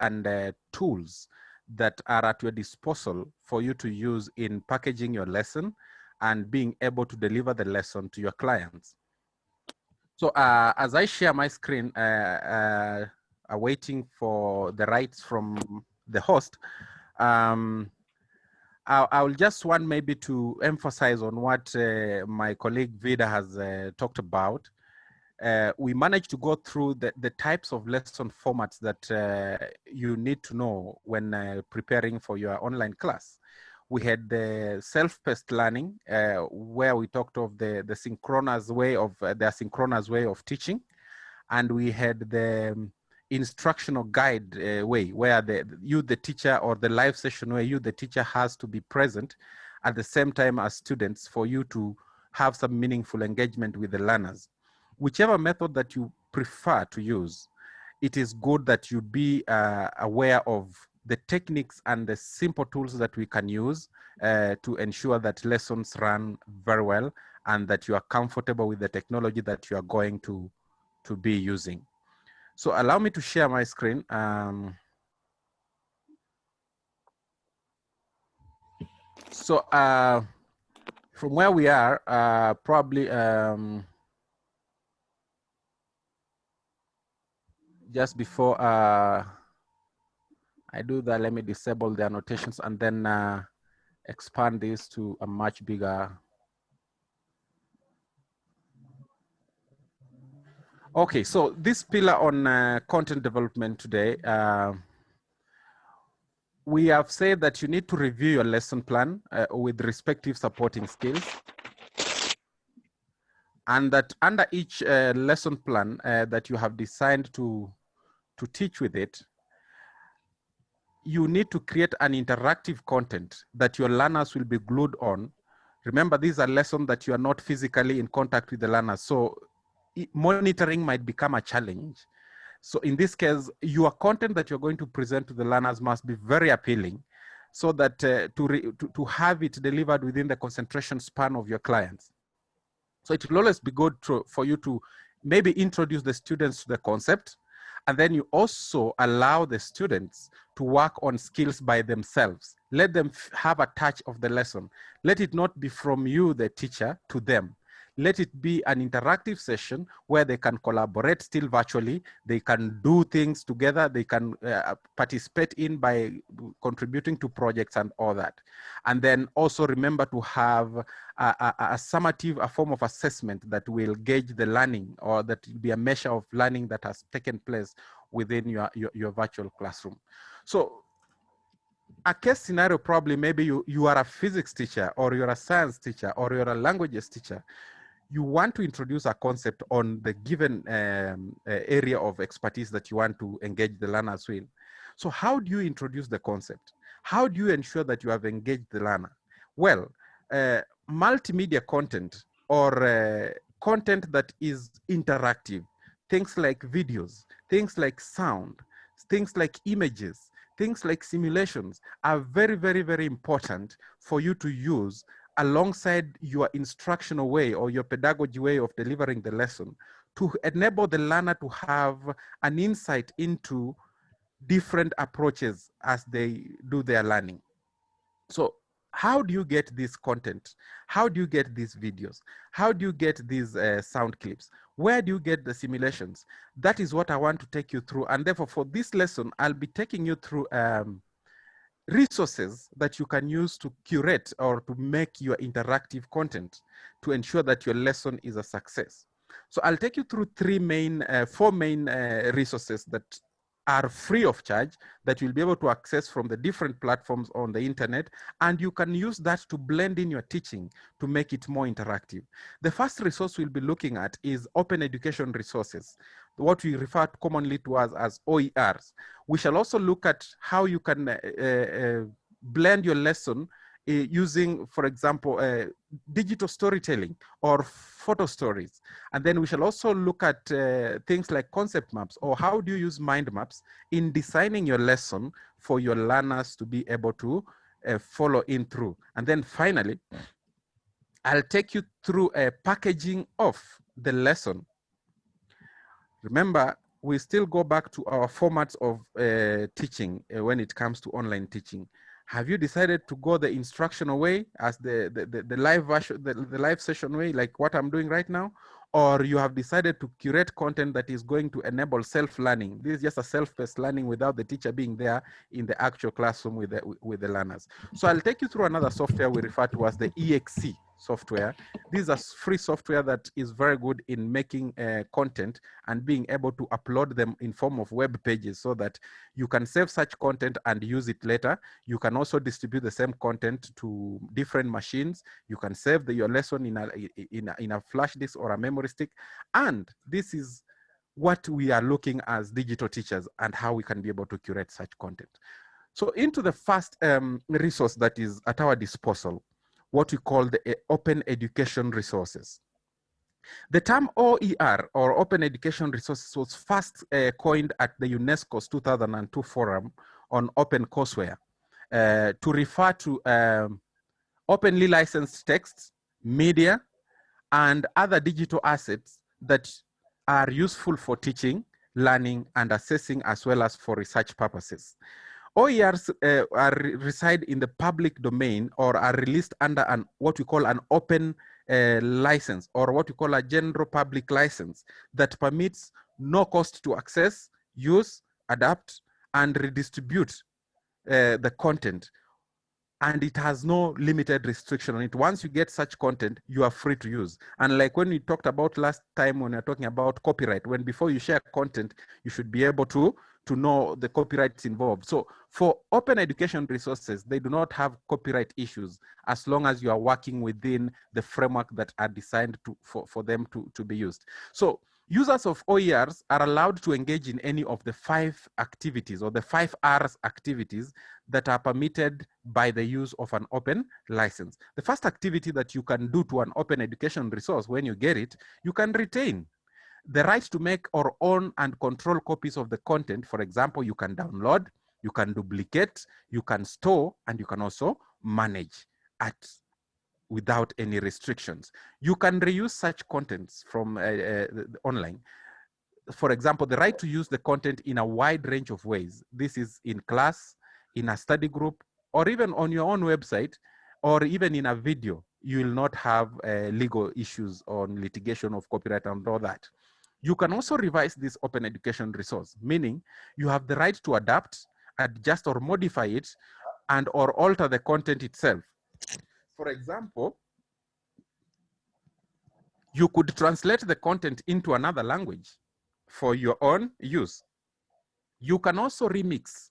and tools that are at your disposal for you to use in packaging your lesson and being able to deliver the lesson to your clients. So as I share my screen, waiting for the rights from the host, I will just want maybe to emphasize on what my colleague Vida has talked about. We managed to go through the types of lesson formats that you need to know when preparing for your online class. We had the self-paced learning, where we talked of the synchronous way of the asynchronous way of teaching, and we had the instructional guide way, where the teacher, or the live session where the teacher has to be present at the same time as students for you to have some meaningful engagement with the learners. Whichever method that you prefer to use, it is good that you be aware of the techniques and the simple tools that we can use to ensure that lessons run very well and that you are comfortable with the technology that you are going to be using. So allow me to share my screen. So from where we are, probably just before I do that, let me disable the annotations and then expand this to a much bigger. Okay, so this pillar on content development today, we have said that you need to review your lesson plan with respective supporting skills, and that under each lesson plan that you have designed to teach with it, you need to create an interactive content that your learners will be glued on. Remember, these are lessons that you are not physically in contact with the learners, so monitoring might become a challenge. So in this case, your content that you're going to present to the learners must be very appealing, so that to have it delivered within the concentration span of your clients. So it will always be good for you to maybe introduce the students to the concept, and then you also allow the students to work on skills by themselves. Let them have a touch of the lesson. Let it not be from you, the teacher, to them. Let it be an interactive session where they can collaborate still virtually. They can do things together. They can participate in by contributing to projects and all that. And then also remember to have a summative, a form of assessment that will gauge the learning, or that will be a measure of learning that has taken place within your virtual classroom. So a case scenario, probably maybe you are a physics teacher, or you're a science teacher, or you're a languages teacher. You want to introduce a concept on the given area of expertise that you want to engage the learners with. So how do you introduce the concept? How do you ensure that you have engaged the learner? Well, multimedia content, or content that is interactive, things like videos, things like sound, things like images, things like simulations are very, very, very important for you to use alongside your instructional way or your pedagogy way of delivering the lesson, to enable the learner to have an insight into different approaches as they do their learning. So how do you get this content? How do you get these videos? How do you get these sound clips? Where do you get the simulations? That is what I want to take you through. And therefore, for this lesson, I'll be taking you through resources that you can use to curate or to make your interactive content to ensure that your lesson is a success. So I'll take you through four main resources that are free of charge, that you'll be able to access from the different platforms on the internet, and you can use that to blend in your teaching to make it more interactive. The first resource we'll be looking at is open education resources, what we refer commonly to as OERs. We shall also look at how you can blend your lesson using, for example, digital storytelling or photo stories. And then we shall also look at things like concept maps, or how do you use mind maps in designing your lesson for your learners to be able to follow in through. And then finally, I'll take you through a packaging of the lesson. Remember, we still go back to our formats of teaching when it comes to online teaching. Have you decided to go the instructional way as the live version, the live session way, like what I'm doing right now? Or you have decided to curate content that is going to enable self-learning? This is just a self-paced learning without the teacher being there in the actual classroom with the learners. So I'll take you through another software we refer to as the EXC software. This is free software that is very good in making content and being able to upload them in form of web pages so that you can save such content and use it later. You can also distribute the same content to different machines. You can save your lesson in a flash disk or a memory stick. And this is what we are looking as digital teachers and how we can be able to curate such content. So into the first resource that is at our disposal, what we call the open education resources. The term OER, or Open Education Resources, was first coined at the UNESCO's 2002 Forum on Open Courseware to refer to openly licensed texts, media, and other digital assets that are useful for teaching, learning, and assessing, as well as for research purposes. OERs reside in the public domain or are released under what we call an open license, or what we call a general public license, that permits no cost to access, use, adapt, and redistribute the content. And it has no limited restriction on it. Once you get such content, you are free to use. And like when we talked about last time when we were talking about copyright, when before you share content, you should be able to know the copyrights involved. So for open education resources, they do not have copyright issues as long as you are working within the framework that are designed for them to be used. So users of OERs are allowed to engage in any of the 5 activities, or the 5 R's activities, that are permitted by the use of an open license. The first activity that you can do to an open education resource when you get it, you can retain the right to make or own and control copies of the content. For example, you can download, you can duplicate, you can store, and you can also manage without any restrictions. You can reuse such contents from online. For example, the right to use the content in a wide range of ways. This is in class, in a study group, or even on your own website, or even in a video. You will not have legal issues on litigation of copyright and all that. You can also revise this open education resource, meaning you have the right to adapt, adjust, or modify it, and or alter the content itself. For example, you could translate the content into another language for your own use. You can also remix,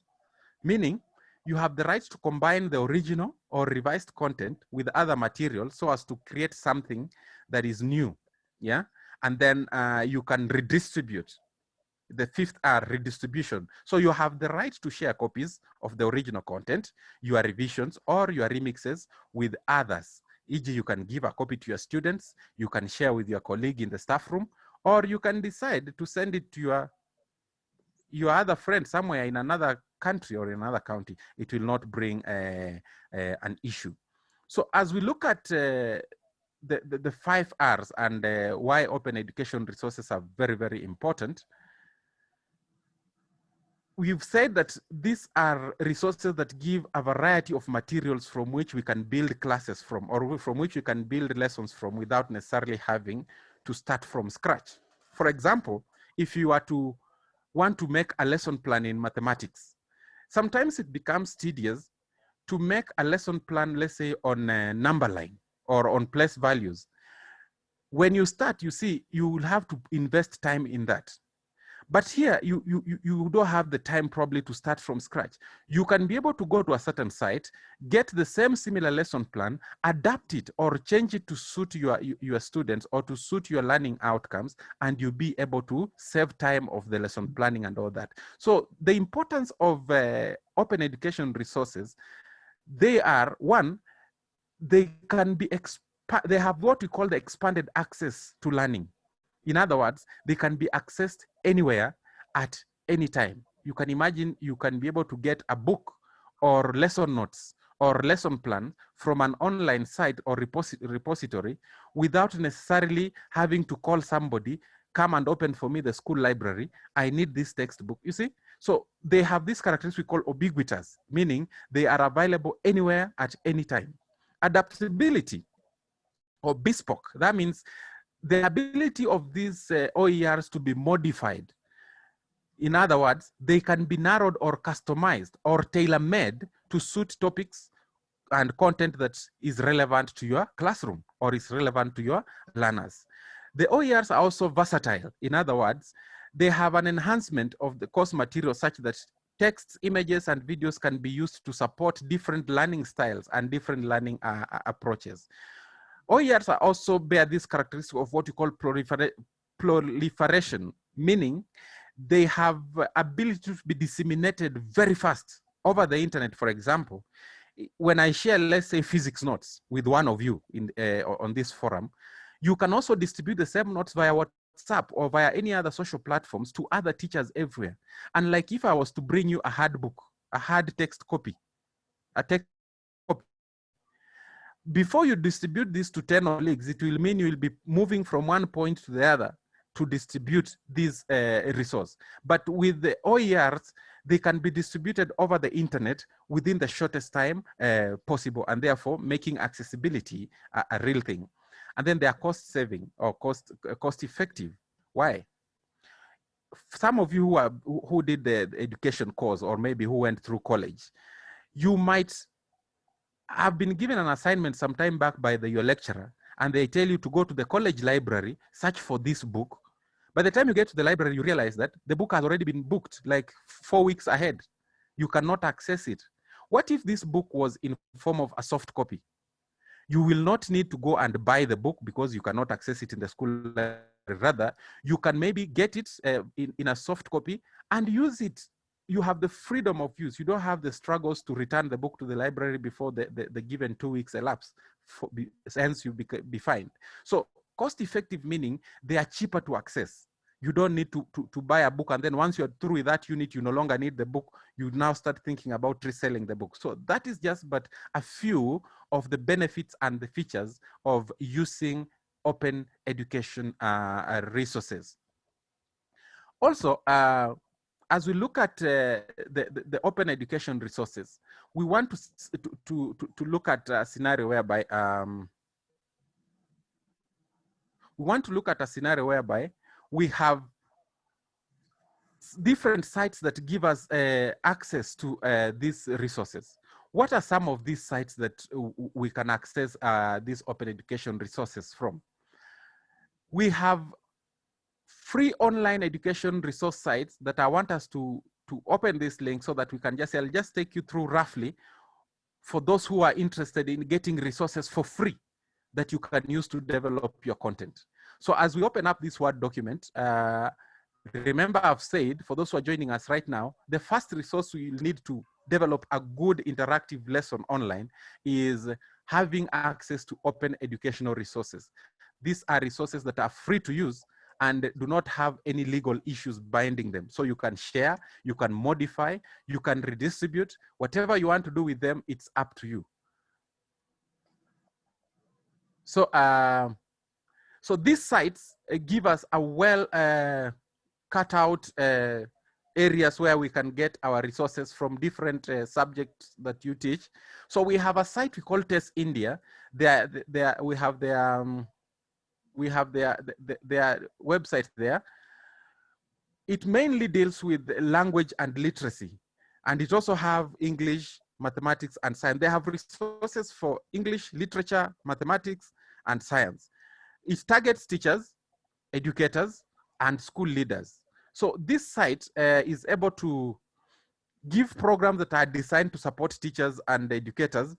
meaning you have the right to combine the original or revised content with other materials so as to create something that is new, yeah? And then you can redistribute. The 5th R, redistribution. So you have the right to share copies of the original content, your revisions, or your remixes with others. E.g., you can give a copy to your students, you can share with your colleague in the staff room, or you can decide to send it to your other friend somewhere in another country or in another county. It will not bring an issue. So as we look at the 5 R's and why open education resources are very, very important, we've said that these are resources that give a variety of materials from which we can build classes from, or from which we can build lessons from, without necessarily having to start from scratch. For example, if you are to want to make a lesson plan in mathematics, sometimes it becomes tedious to make a lesson plan, let's say on a number line or on place values. When you start, you see, you will have to invest time in that. But here, you don't have the time probably to start from scratch. You can be able to go to a certain site, get the same similar lesson plan, adapt it or change it to suit your students or to suit your learning outcomes, and you'll be able to save time of the lesson planning and all that. So the importance of open education resources, they are, one, they can be, they have what we call the expanded access to learning. In other words, they can be accessed anywhere at any time. You can imagine you can be able to get a book or lesson notes or lesson plan from an online site or repository without necessarily having to call somebody, come and open for me the school library, I need this textbook, you see? So they have this characteristic we call ubiquitous, meaning they are available anywhere at any time. Adaptability or bespoke, that means the ability of these OERs to be modified. In other words, they can be narrowed or customized or tailor-made to suit topics and content that is relevant to your classroom or is relevant to your learners. The OERs are also versatile. In other words, they have an enhancement of the course material such that texts, images, and videos can be used to support different learning styles and different learning approaches. OERs are also bear this characteristic of what you call proliferation, meaning they have ability to be disseminated very fast over the internet. For example, when I share, let's say, physics notes with one of you on this forum, you can also distribute the same notes via WhatsApp or via any other social platforms to other teachers everywhere. And like if I was to bring you a hard book, a hard text copy, a text copy, before you distribute this to 10 colleagues, it will mean you will be moving from one point to the other to distribute this resource. But with the OERs, they can be distributed over the internet within the shortest time possible, and therefore making accessibility a real thing. And then they are cost saving or cost effective. Why? Some of you who did the education course, or maybe who went through college, you might have been given an assignment some time back by your lecturer, and they tell you to go to the college library, search for this book. By the time you get to the library, you realize that the book has already been booked like 4 weeks ahead. You cannot access it. What if this book was in form of a soft copy? You will not need to go and buy the book because you cannot access it in the school library. Rather, you can maybe get it in a soft copy and use it. You have the freedom of use. You don't have the struggles to return the book to the library before the given 2 weeks elapse. Hence, you be fined. So cost effective meaning they are cheaper to access. You don't need to buy a book, and then once you're through with that unit, you no longer need the book. You now start thinking about reselling the book. So that is just but a few of the benefits and the features of using open education resources. Also, as we look at the open education resources, we want to look at a scenario whereby we have different sites that give us access to these resources. What are some of these sites that we can access these open education resources from? We have free online education resource sites that I want us to open this link so that we can I'll just take you through roughly for those who are interested in getting resources for free that you can use to develop your content. So as we open up this Word document, remember I've said, for those who are joining us right now, the first resource we need to develop a good interactive lesson online is having access to open educational resources. These are resources that are free to use and do not have any legal issues binding them. So you can share, you can modify, you can redistribute, whatever you want to do with them, it's up to you. So, so these sites give us a well cut out areas where we can get our resources from different subjects that you teach. So we have a site we call Test India. We have their website there. It mainly deals with language and literacy, and it also have English, mathematics, and science. They have resources for English, literature, mathematics, and science. It targets teachers, educators, and school leaders. So this site is able to give programs that are designed to support teachers and educators,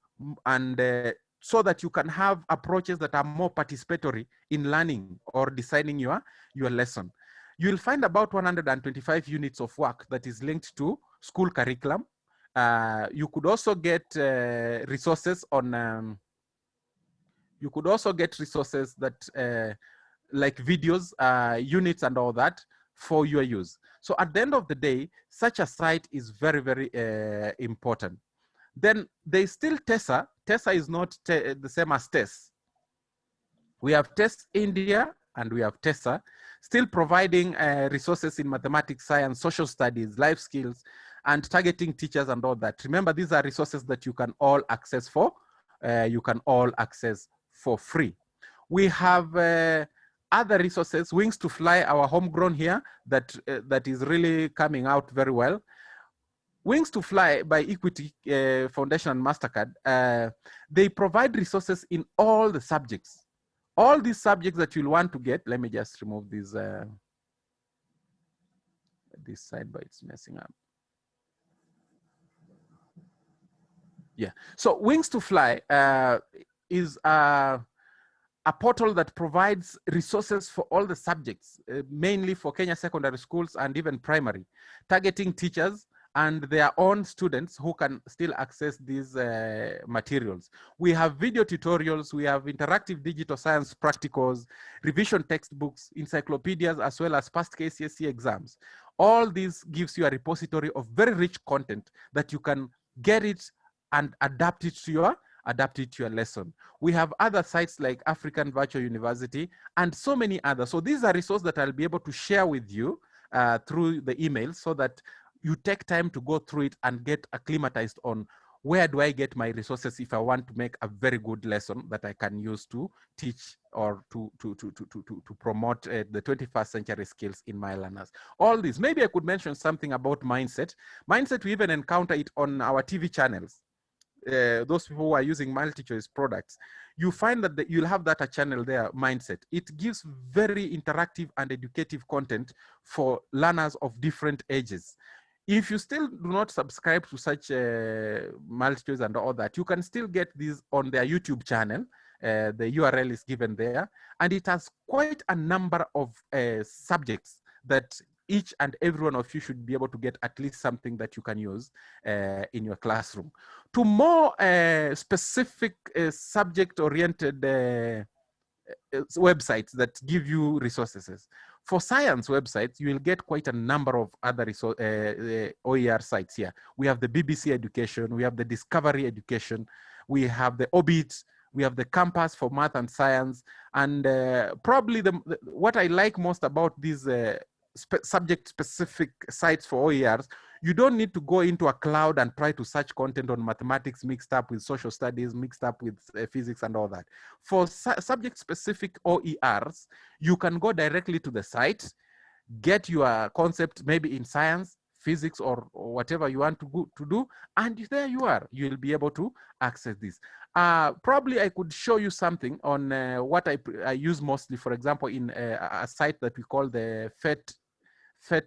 and so that you can have approaches that are more participatory in learning or designing your lesson. You'll find about 125 units of work that is linked to school curriculum. You could also get resources on, you could also get resources that like videos, units, and all that for your use. So at the end of the day, such a site is very, very important. Then there's still TESA. TESA is not the same as TES. We have TES India and we have TESA. still providing resources in mathematics, science, social studies, life skills, and targeting teachers and all that. Remember, these are resources that you can all access for free. We have other resources, Wings to Fly, our homegrown here, that is really coming out very well. Wings to Fly by Equity Foundation and MasterCard, they provide resources in all the subjects. All these subjects that you'll want to get, let me just remove this sidebar, it's messing up. Yeah, so Wings to Fly is a portal that provides resources for all the subjects, mainly for Kenya secondary schools and even primary, targeting teachers and their own students who can still access these materials. We have video tutorials, we have interactive digital science practicals, revision textbooks, encyclopedias, as well as past KCSE exams. All this gives you a repository of very rich content that you can get it and adapt it to your lesson. We have other sites like African Virtual University and so many others. So these are resources that I'll be able to share with you through the email so that you take time to go through it and get acclimatized on where do I get my resources if I want to make a very good lesson that I can use to teach or to promote the 21st century skills in my learners. All this, maybe I could mention something about mindset. Mindset, we even encounter it on our TV channels. Those people who are using multi-choice products, you find that you'll have that a channel there, Mindset. It gives very interactive and educative content for learners of different ages. If you still do not subscribe to such multi-choice and all that, you can still get these on their YouTube channel. The URL is given there, and it has quite a number of subjects that each and every one of you should be able to get at least something that you can use in your classroom. To more specific subject-oriented websites that give you resources. For science websites, you will get quite a number of other OER sites here. We have the BBC Education, we have the Discovery Education, we have the Orbit, we have the Campus for Math and Science, and probably what I like most about these subject-specific sites for OERs, you don't need to go into a cloud and try to search content on mathematics mixed up with social studies, mixed up with physics and all that. For subject-specific OERs, you can go directly to the site, get your concept maybe in science, physics, or whatever you want to do, and there you are. You'll be able to access this. Probably I could show you something on what I use mostly, for example, in a site that we call the FET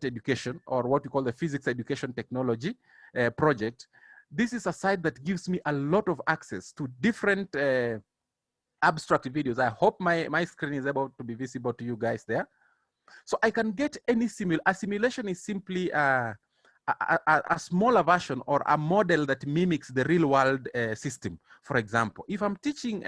education, or what we call the Physics Education Technology project. This is a site that gives me a lot of access to different abstract videos. I hope my screen is able to be visible to you guys there. So I can get any a simulation is simply a smaller version or a model that mimics the real world system. For example, if I'm teaching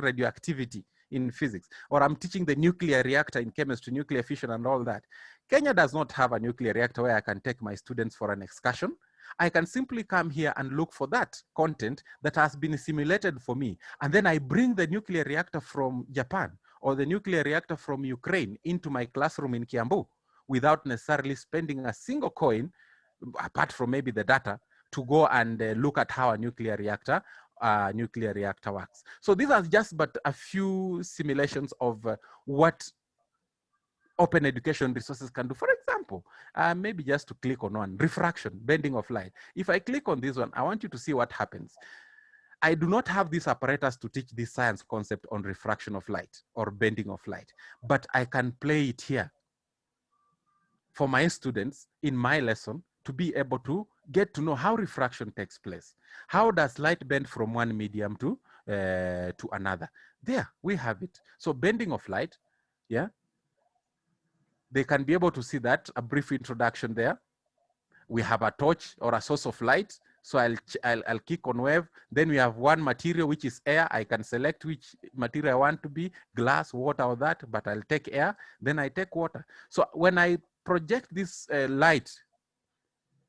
radioactivity in physics, or I'm teaching the nuclear reactor in chemistry, nuclear fission and all that, Kenya does not have a nuclear reactor where I can take my students for an excursion. I can simply come here and look for that content that has been simulated for me. And then I bring the nuclear reactor from Japan or the nuclear reactor from Ukraine into my classroom in Kiambu without necessarily spending a single coin, apart from maybe the data, to go and look at how a nuclear reactor works. So these are just but a few simulations of what open education resources can do. For example, maybe just to click on one, refraction, bending of light. If I click on this one, I want you to see what happens. I do not have this apparatus to teach this science concept on refraction of light or bending of light, but I can play it here for my students in my lesson to be able to get to know how refraction takes place. How does light bend from one medium to another? There, we have it. So bending of light, yeah. They can be able to see that, a brief introduction there. We have a torch or a source of light. So I'll click on wave. Then we have one material, which is air. I can select which material I want to be, glass, water, or that, but I'll take air. Then I take water. So when I project this light,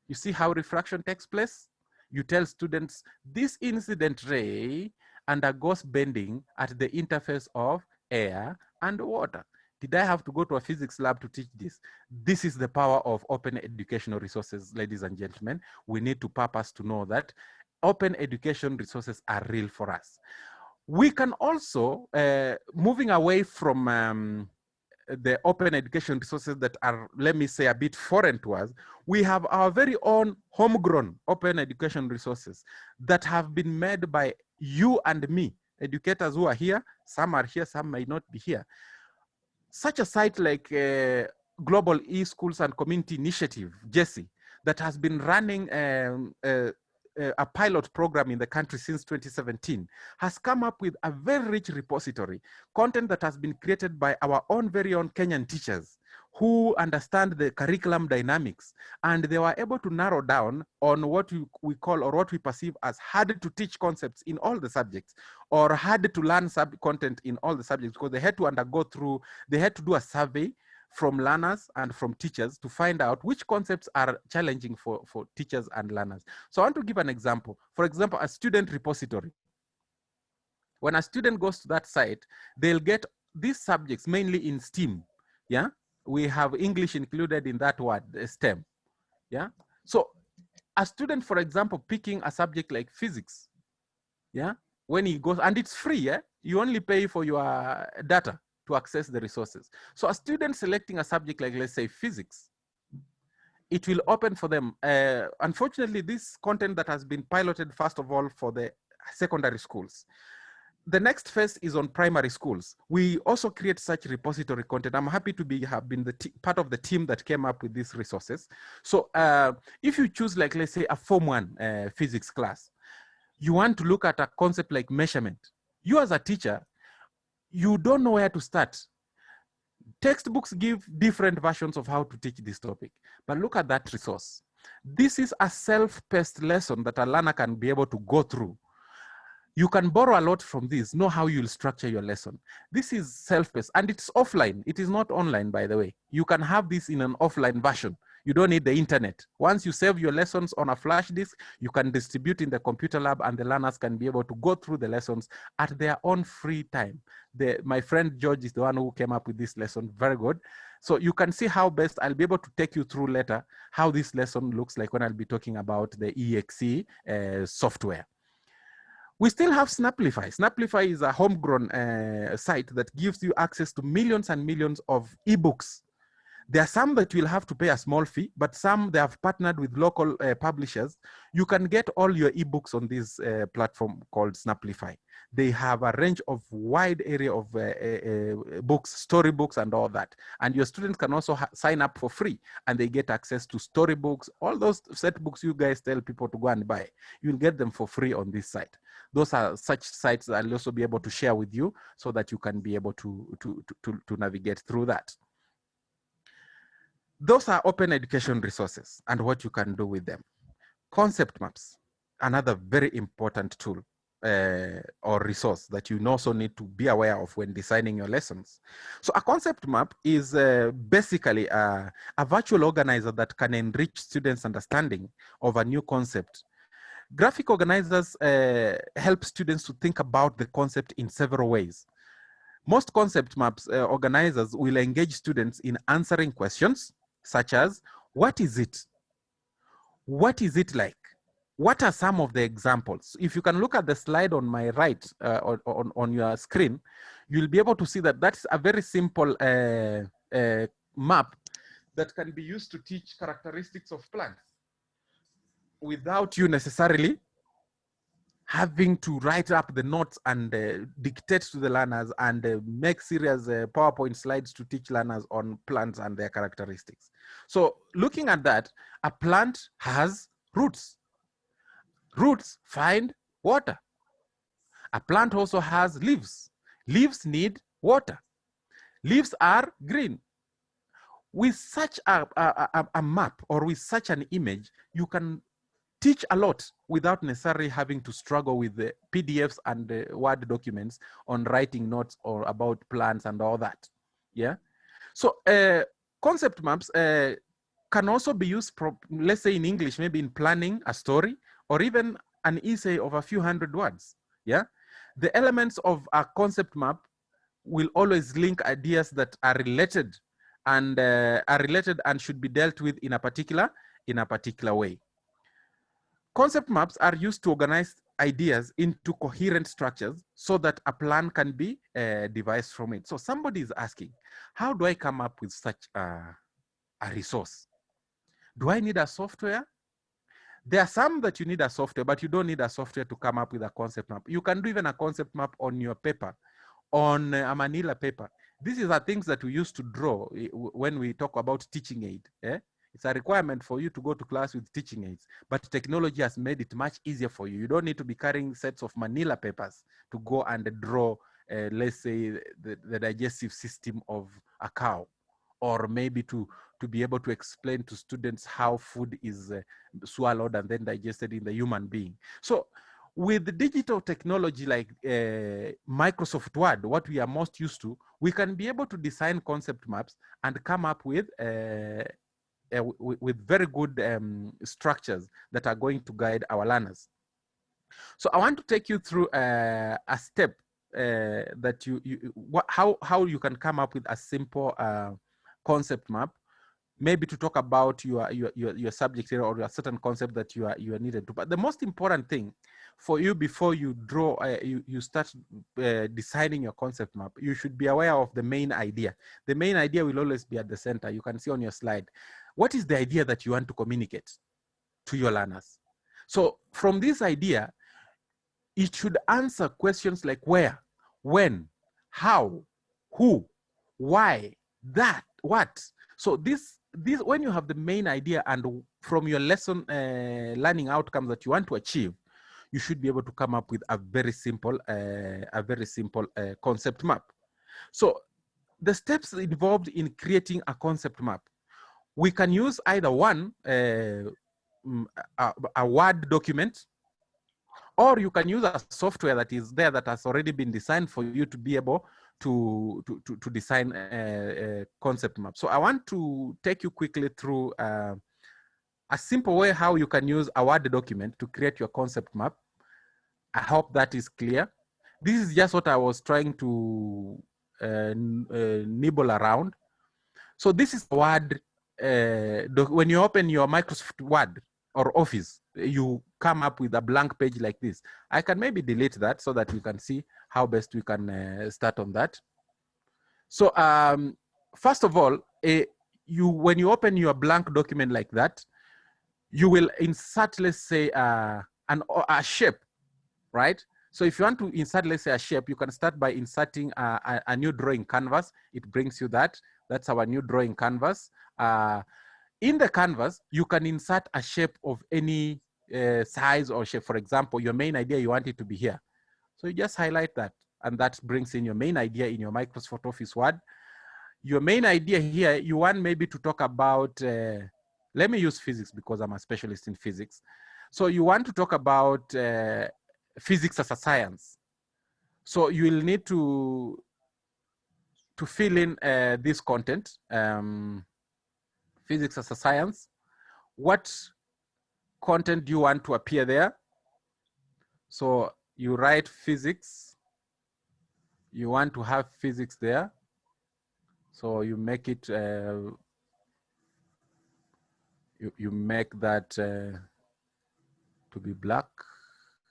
you see how refraction takes place? You tell students, this incident ray undergoes bending at the interface of air and water. Did I have to go to a physics lab to teach this? This is the power of open educational resources, ladies and gentlemen. We need to purpose to know that open education resources are real for us. We can also, moving away from the open education resources that are, let me say, a bit foreign to us, we have our very own homegrown open education resources that have been made by you and me, educators who are here. Some are here, some may not be here. Such a site like Global eSchools and Community Initiative, JESI, that has been running a pilot program in the country since 2017, has come up with a very rich repository, content that has been created by our own very own Kenyan teachers who understand the curriculum dynamics, and they were able to narrow down on what we call, or what we perceive as, hard to teach concepts in all the subjects, or hard to learn content in all the subjects, because they had to they had to do a survey from learners and from teachers to find out which concepts are challenging for teachers and learners. So I want to give an example. For example, a student repository. When a student goes to that site, they'll get these subjects mainly in STEAM. Yeah, we have English included in that word, STEM. Yeah, so a student, for example, picking a subject like physics. Yeah, when he goes, and it's free. Yeah, you only pay for your data to access the resources. So a student selecting a subject like, let's say, physics, it will open for them. Unfortunately, this content that has been piloted, first of all, for the secondary schools. The next phase is on primary schools. We also create such repository content. I'm happy to have been part of the team that came up with these resources. So if you choose, like, let's say, a Form 1 physics class, you want to look at a concept like measurement. You as a teacher, you don't know where to start. Textbooks give different versions of how to teach this topic, but look at that resource. This is a self-paced lesson that a learner can be able to go through. You can borrow a lot from this, know how you'll structure your lesson. This is self-paced, and it's offline. It is not online, by the way. You can have this in an offline version. You don't need the internet. Once you save your lessons on a flash disk, you can distribute in the computer lab, and the learners can be able to go through the lessons at their own free time. My friend George is the one who came up with this lesson. Very good. So you can see how best I'll be able to take you through later how this lesson looks like when I'll be talking about the EXE software. We still have Snaplify. Snaplify is a homegrown site that gives you access to millions and millions of ebooks. There are some that you'll have to pay a small fee, but some they have partnered with local publishers. You can get all your ebooks on this platform called Snaplify. They have a range of wide area of books, storybooks, and all that. And your students can also sign up for free, and they get access to storybooks, all those set books you guys tell people to go and buy. You'll get them for free on this site. Those are such sites that I'll also be able to share with you so that you can be able to navigate through that. Those are open education resources and what you can do with them. Concept maps, another very important tool or resource that you also need to be aware of when designing your lessons. So a concept map is basically a virtual organizer that can enrich students' understanding of a new concept. Graphic organizers help students to think about the concept in several ways. Most concept maps organizers will engage students in answering questions such as, what is it? What is it like? What are some of the examples? If you can look at the slide on my right on your screen, you'll be able to see that that's a very simple map that can be used to teach characteristics of plants without you necessarily having to write up the notes and dictate to the learners and make serious PowerPoint slides to teach learners on plants and their characteristics. So looking at that, a plant has roots. Roots find water. A plant also has leaves. Leaves need water. Leaves are green. With such a map or with such an image, you can teach a lot without necessarily having to struggle with the PDFs and the Word documents on writing notes or about plants and all that. Yeah. So concept maps can also be used, let's say in English, maybe in planning a story or even an essay of a few hundred words. Yeah. The elements of a concept map will always link ideas that are related and should be dealt with in a particular way. Concept maps are used to organize ideas into coherent structures so that a plan can be devised from it. So somebody is asking, how do I come up with such a resource? Do I need a software? There are some that you need a software, but you don't need a software to come up with a concept map. You can do even a concept map on your paper, on a manila paper. These are things that we used to draw when we talk about teaching aid. It's a requirement for you to go to class with teaching aids, but technology has made it much easier for you. You don't need to be carrying sets of manila papers to go and draw, let's say, the digestive system of a cow, or maybe to be able to explain to students how food is swallowed and then digested in the human being. So with digital technology like Microsoft Word, what we are most used to, we can be able to design concept maps and come up with very good structures that are going to guide our learners. So I want to take you through a step that how you can come up with a simple concept map, maybe to talk about your subject area or a certain concept that you are needed to. But the most important thing for you before you draw, you start designing your concept map, you should be aware of the main idea. The main idea will always be at the center. You can see on your slide, what is the idea that you want to communicate to your learners? So from this idea, it should answer questions like where, when, how, who, why, that, what. So this when you have the main idea and from your lesson learning outcomes that you want to achieve, you should be able to come up with a very simple concept map. So the steps involved in creating a concept map, we can use either one, a Word document, or you can use a software that is there that has already been designed for you to be able to design a concept map. So I want to take you quickly through a simple way how you can use a Word document to create your concept map. I hope that is clear. This is just what I was trying to nibble around. So this is a Word. When you open your Microsoft Word or Office, you come up with a blank page like this. I can maybe delete that so that you can see how best we can start on that. So first of all, when you open your blank document like that, you will insert, let's say, a shape, right? So if you want to insert, let's say, a shape, you can start by inserting a new drawing canvas. It brings you that. That's our new drawing canvas. In the canvas, you can insert a shape of any size or shape. For example, your main idea, you want it to be here. So you just highlight that, and that brings in your main idea in your Microsoft Office Word. Your main idea here, you want maybe to talk about, let me use physics because I'm a specialist in physics. So you want to talk about physics as a science. So you will need to fill in this content, physics as a science. What content do you want to appear there? So you write physics. You want to have physics there. So you make it, you make that to be black.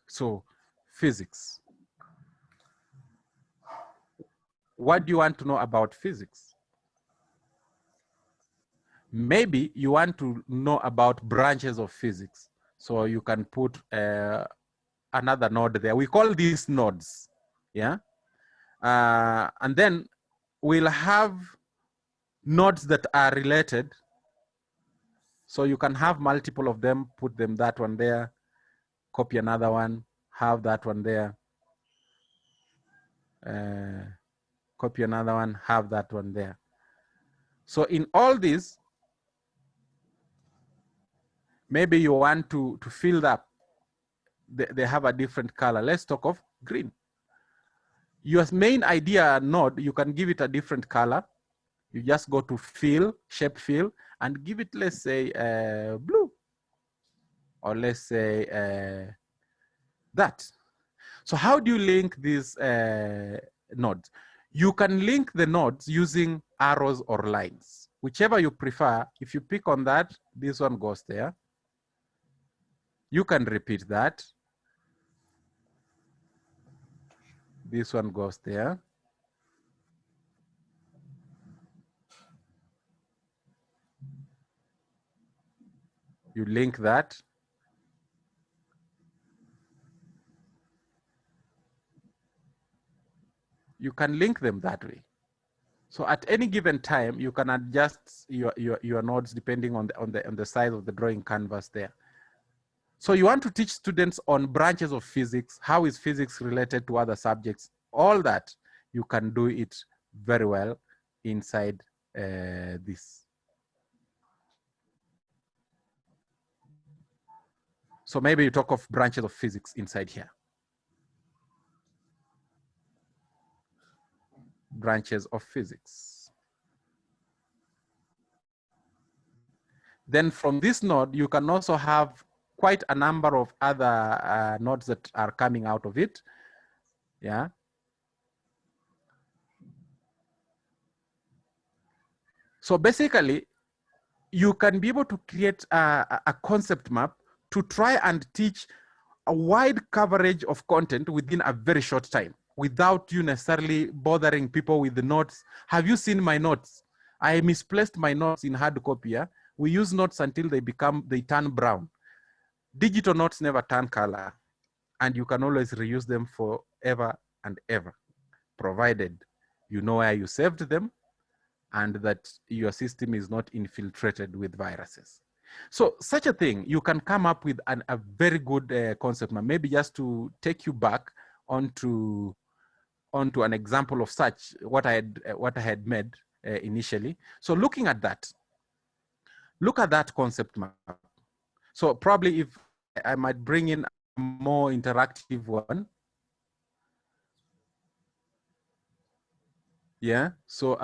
So physics. What do you want to know about physics? Maybe you want to know about branches of physics. So you can put another node there. We call these nodes, yeah? And then we'll have nodes that are related. So you can have multiple of them, put them that one there, copy another one, have that one there, copy another one, have that one there. So in all these, maybe you want to fill up, they have a different color. Let's talk of green. Your main idea node, you can give it a different color. You just go to fill, shape fill, and give it, let's say, blue. Or let's say that. So how do you link these nodes? You can link the nodes using arrows or lines, whichever you prefer. If you pick on that, this one goes there. You can repeat that. This one goes there. You link that. You can link them that way. So at any given time, you can adjust your nodes depending on the size of the drawing canvas there. So you want to teach students on branches of physics. How is physics related to other subjects? All that, you can do it very well inside this. So maybe you talk of branches of physics inside here. Branches of physics. Then from this node, you can also have quite a number of other nodes that are coming out of it. Yeah. So basically, you can be able to create a concept map to try and teach a wide coverage of content within a very short time without you necessarily bothering people with the notes. Have you seen my notes? I misplaced my notes in hard copy. Yeah? We use notes until they turn brown. Digital notes never turn color, and you can always reuse them forever and ever, provided you know where you saved them and that your system is not infiltrated with viruses. So such a thing, you can come up with a very good concept map. Maybe just to take you back onto an example of such, what I had made initially. So looking at that, look at that concept map. So probably if I might bring in a more interactive one. Yeah, so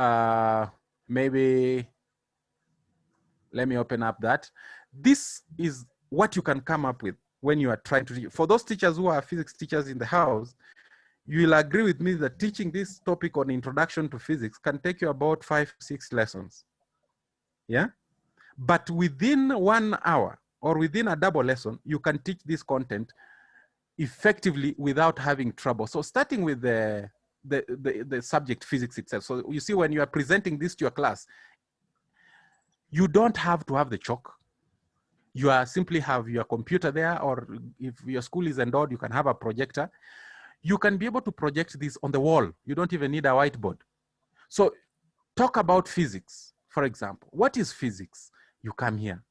maybe let me open up that. This is what you can come up with when you are trying to teach. For those teachers who are physics teachers in the house, you will agree with me that teaching this topic on introduction to physics can take you about 5-6 lessons. Yeah, but within 1 hour or within a double lesson, you can teach this content effectively without having trouble. So starting with the subject physics itself. So you see, when you are presenting this to your class, you don't have to have the chalk. You are simply have your computer there, or if your school is endowed, you can have a projector. You can be able to project this on the wall. You don't even need a whiteboard. So talk about physics, for example. What is physics? You come here.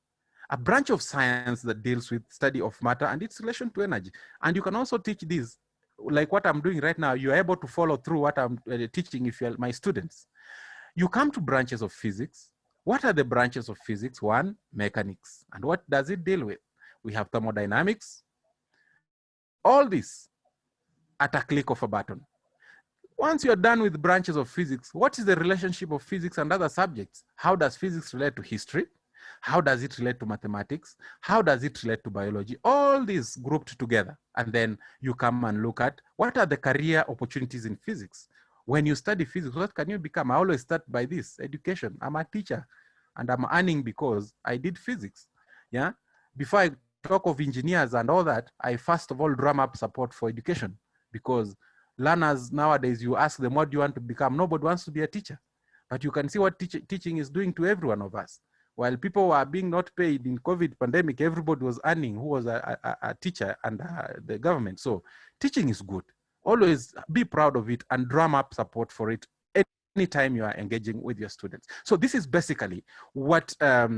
A branch of science that deals with study of matter and its relation to energy. And you can also teach this, like what I'm doing right now. You're able to follow through what I'm teaching if you're my students. You come to branches of physics. What are the branches of physics? One, mechanics. And what does it deal with? We have thermodynamics. All this at a click of a button. Once you're done with branches of physics, what is the relationship of physics and other subjects? How does physics relate to history? How does it relate to mathematics? How does it relate to biology? All these grouped together. And then you come and look at what are the career opportunities in physics. When you study physics, what can you become? I always start by this, education. I'm a teacher and I'm earning because I did physics. Yeah. Before I talk of engineers and all that, I first of all drum up support for education, because learners nowadays, you ask them, what do you want to become? Nobody wants to be a teacher. But you can see what teaching is doing to every one of us. While people were being not paid in COVID pandemic, everybody was earning who was a teacher and the government. So teaching is good. Always be proud of it and drum up support for it anytime you are engaging with your students. So this is basically what a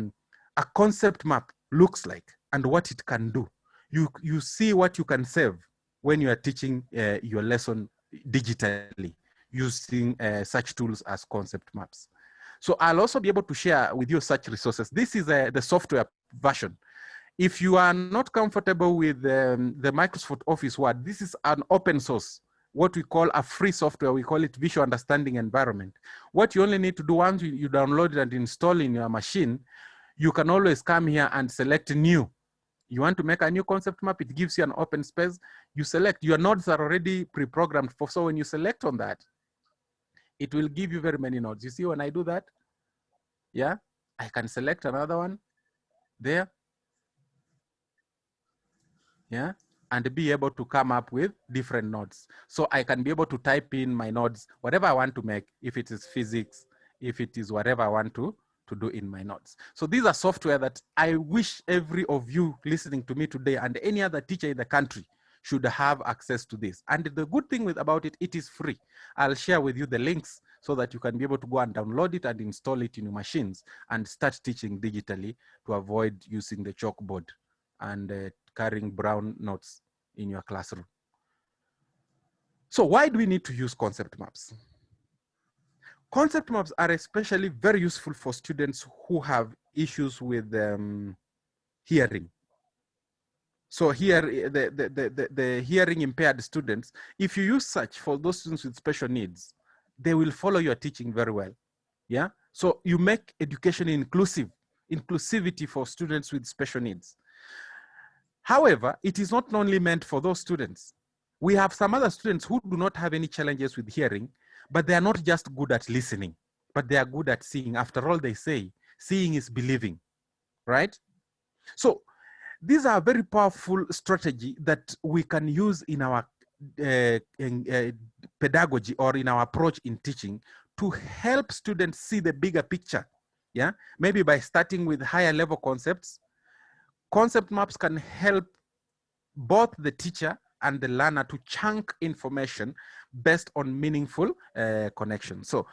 concept map looks like and what it can do. You see what you can save when you are teaching your lesson digitally using such tools as concept maps. So I'll also be able to share with you such resources. This is the software version. If you are not comfortable with the Microsoft Office Word, this is an open source, what we call a free software. We call it Visual Understanding Environment. What you only need to do once you download it and install in your machine, you can always come here and select new. You want to make a new concept map, it gives you an open space. You select, your nodes are already pre-programmed for, so when you select on that, it will give you very many nodes. You see when I do that, yeah, I can select another one there, yeah, and be able to come up with different nodes. So I can be able to type in my nodes, whatever I want to make, if it is physics, if it is whatever I want to do in my nodes. So these are software that I wish every of you listening to me today and any other teacher in the country should have access to this. And the good thing about it, it is free. I'll share with you the links so that you can be able to go and download it and install it in your machines and start teaching digitally to avoid using the chalkboard and carrying brown notes in your classroom. So why do we need to use concept maps? Concept maps are especially very useful for students who have issues with hearing. So here, the hearing impaired students, if you use such for those students with special needs, they will follow your teaching very well. Yeah. So you make education inclusive, inclusivity for students with special needs. However, it is not only meant for those students. We have some other students who do not have any challenges with hearing, but they are not just good at listening, but they are good at seeing. After all, they say, seeing is believing, right? So these are very powerful strategy that we can use in our pedagogy or in our approach in teaching to help students see the bigger picture. Yeah, maybe by starting with higher level concepts. Concept maps can help both the teacher and the learner to chunk information based on meaningful connections. So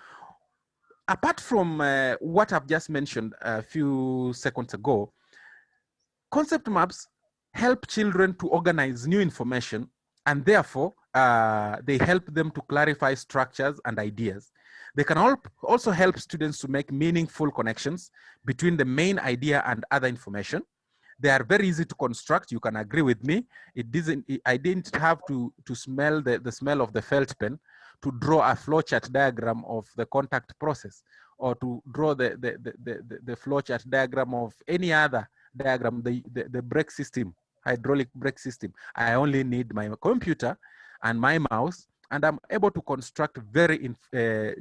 apart from what I've just mentioned a few seconds ago, concept maps help children to organize new information, and therefore they help them to clarify structures and ideas. They can also help students to make meaningful connections between the main idea and other information. They are very easy to construct. You can agree with me. I didn't have to smell the smell of the felt pen to draw a flowchart diagram of the contact process, or to draw the flowchart diagram of any other diagram, the brake system, hydraulic brake system. I only need my computer and my mouse, and I'm able to construct very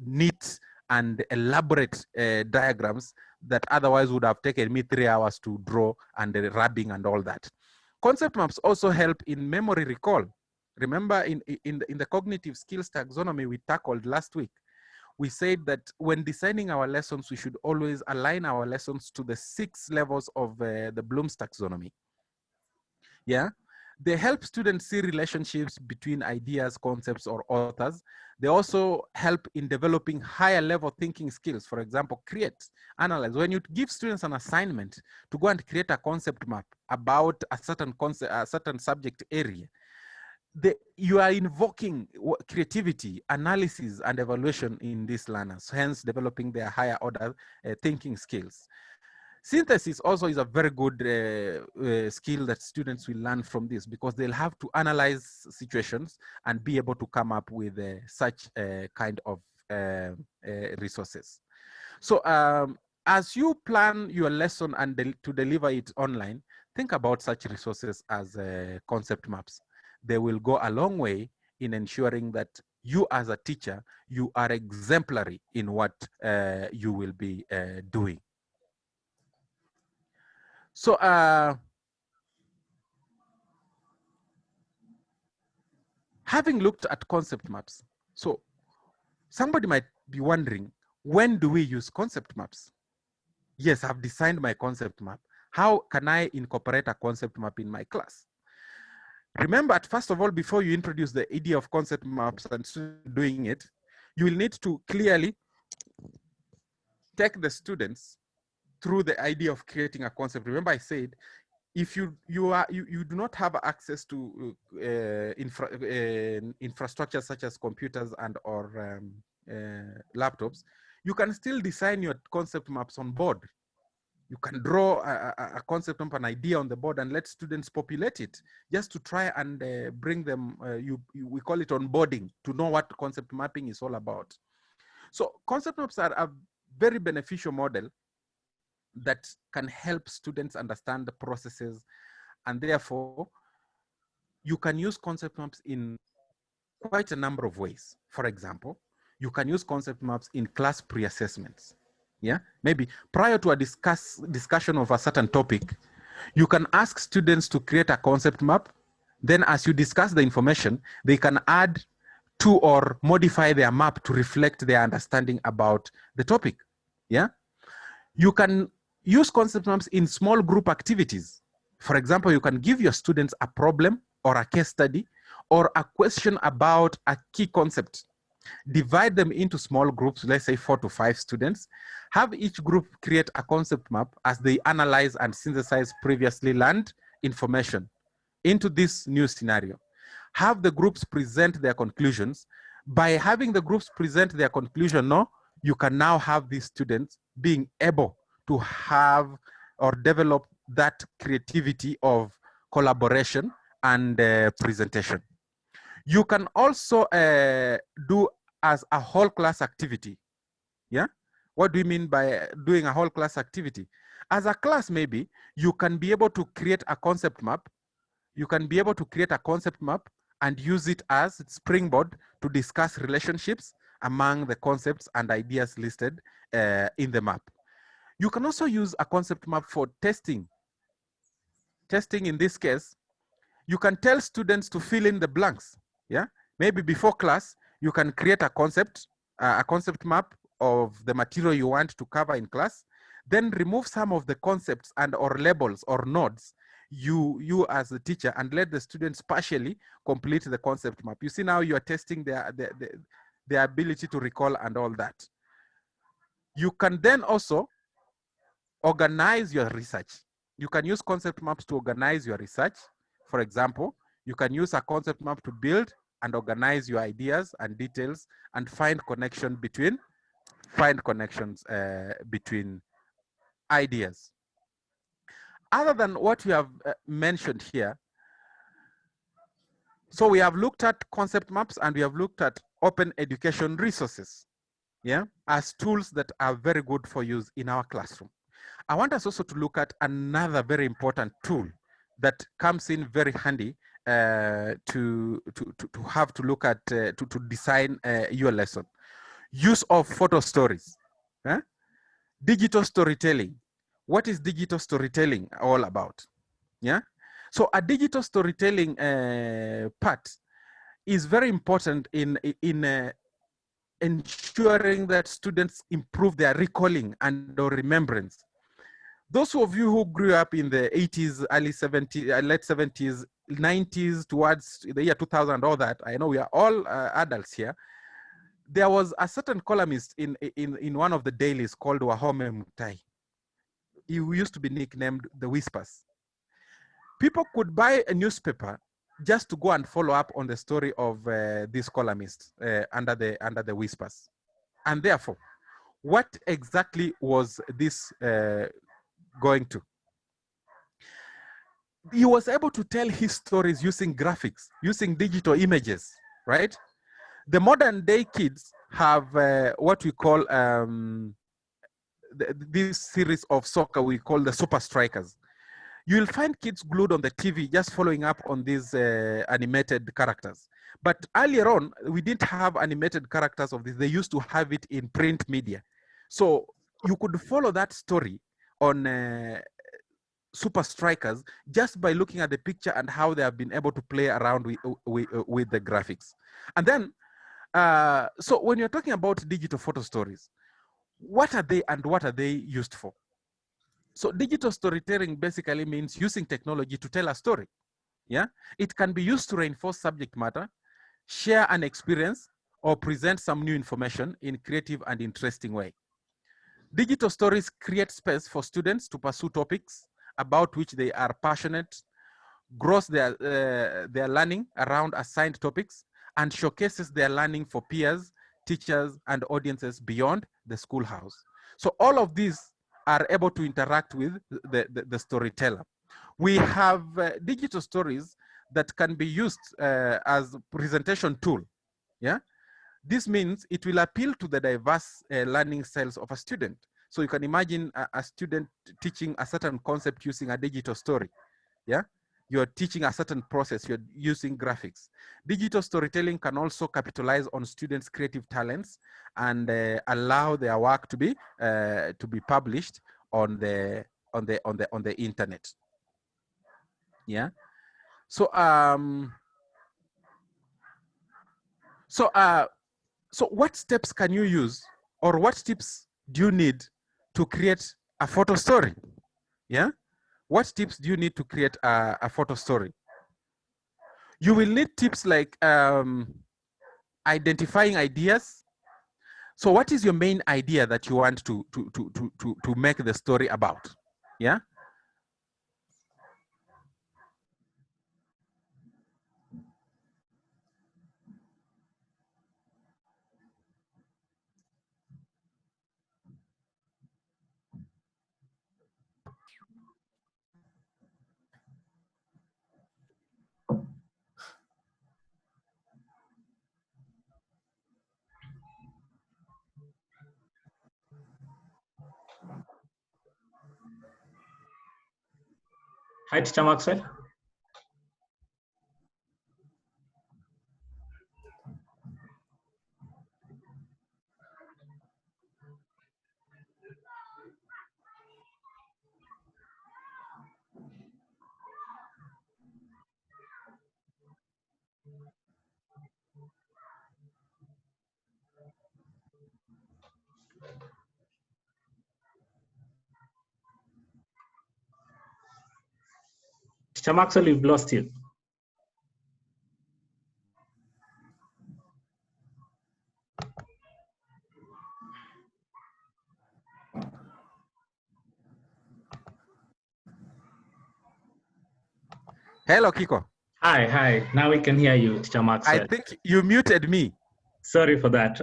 neat and elaborate diagrams that otherwise would have taken me 3 hours to draw, and the rubbing and all that. Concept maps also help in memory recall. Remember in the cognitive skills taxonomy we tackled last week, we said that when designing our lessons, we should always align our lessons to the 6 levels of the Bloom's taxonomy. Yeah, they help students see relationships between ideas, concepts, or authors. They also help in developing higher level thinking skills. For example, create, analyze. When you give students an assignment to go and create a concept map about a certain concept, a certain subject area, you are invoking creativity, analysis, and evaluation in these learners, hence developing their higher order thinking skills. Synthesis also is a very good skill that students will learn from this, because they'll have to analyze situations and be able to come up with such kind of resources. So as you plan your lesson and to deliver it online, think about such resources as concept maps. They will go a long way in ensuring that you as a teacher, you are exemplary in what you will be doing. So having looked at concept maps, so somebody might be wondering, when do we use concept maps? Yes, I've designed my concept map. How can I incorporate a concept map in my class? Remember, first of all, before you introduce the idea of concept maps and doing it, you will need to clearly take the students through the idea of creating a concept. Remember, I said, if you do not have access to infrastructure such as computers and or laptops, you can still design your concept maps on board. You can draw a concept map, an idea on the board, and let students populate it just to try and bring them, we call it onboarding, to know what concept mapping is all about. So concept maps are a very beneficial model that can help students understand the processes, and therefore you can use concept maps in quite a number of ways. For example, you can use concept maps in class pre-assessments. Yeah, maybe prior to a discussion of a certain topic, you can ask students to create a concept map. Then as you discuss the information, they can add to or modify their map to reflect their understanding about the topic. Yeah, you can use concept maps in small group activities. For example, you can give your students a problem or a case study or a question about a key concept. Divide them into small groups, let's say 4 to 5 students. Have each group create a concept map as they analyze and synthesize previously learned information into this new scenario. Have the groups present their conclusions. By having the groups present their conclusion, you can now have these students being able to have or develop that creativity of collaboration and presentation. You can also do as a whole class activity. Yeah, what do you mean by doing a whole class activity? As a class, maybe you can be able to create a concept map. You can be able to create a concept map and use it as its springboard to discuss relationships among the concepts and ideas listed in the map. You can also use a concept map for testing. Testing in this case, you can tell students to fill in the blanks. Yeah, maybe before class, you can create a concept map of the material you want to cover in class, then remove some of the concepts and or labels or nodes you as the teacher, and let the students partially complete the concept map. You see, now you are testing their ability to recall and all that. You can then also organize your research. You can use concept maps to organize your research. For example, you can use a concept map to build and organize your ideas and details and find connections between ideas. Other than what we have mentioned here, so we have looked at concept maps and we have looked at open education resources, yeah, as tools that are very good for use in our classroom. I want us also to look at another very important tool that comes in very handy to have to look at to design your lesson. Use of photo stories. Digital storytelling. What is digital storytelling all about? Yeah. So a digital storytelling part is very important in ensuring that students improve their recalling and or remembrance. Those of you who grew up in the 80s, early 70s, late 70s, 90s, towards the year 2000, all that, I know we are all adults here. There was a certain columnist in one of the dailies called Wahome Mutai. He used to be nicknamed the Whispers. People could buy a newspaper just to go and follow up on the story of this columnist under the Whispers. And therefore, what exactly was this going to? He was able to tell his stories using graphics, using digital images, right? The modern day kids have what we call this series of soccer we call the super strikers. You'll find kids glued on the TV just following up on these animated characters. But earlier on, we didn't have animated characters of this. They used to have it in print media. So you could follow that story on super strikers just by looking at the picture and how they have been able to play around with the graphics. And then, so when you're talking about digital photo stories, what are they and what are they used for? So digital storytelling basically means using technology to tell a story. Yeah, it can be used to reinforce subject matter, share an experience, or present some new information in creative and interesting way. Digital stories create space for students to pursue topics about which they are passionate, grows their learning around assigned topics, and showcases their learning for peers, teachers, and audiences beyond the schoolhouse. So all of these are able to interact with the storyteller. We have digital stories that can be used as a presentation tool. Yeah, this means it will appeal to the diverse learning styles of a student. So you can imagine a student teaching a certain concept using a digital story. Yeah, you're teaching a certain process, you're using graphics. Digital storytelling can also capitalize on students' creative talents and allow their work to be published on the internet. Yeah. So so what steps can you use, or what tips do you need to create a photo story? Yeah. What tips do you need to create a photo story? You will need tips like identifying ideas. So what is your main idea that you want to make the story about? Yeah. Hi, Teacher Maxwell. Teacher Maxwell, we've lost you. Hello, Kiko. Hi. Now we can hear you, Teacher Maxwell. I think you muted me. Sorry for that.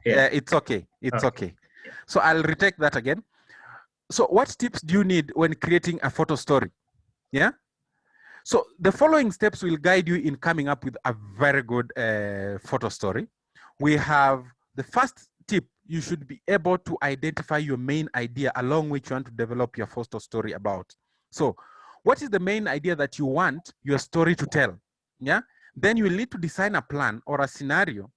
Yeah. It's okay. It's okay. Yeah. So I'll retake that again. So what tips do you need when creating a photo story? Yeah. So the following steps will guide you in coming up with a very good photo story. We have the first tip: you should be able to identify your main idea along which you want to develop your photo story about. So what is the main idea that you want your story to tell? Yeah. Then you will need to design a plan or a scenario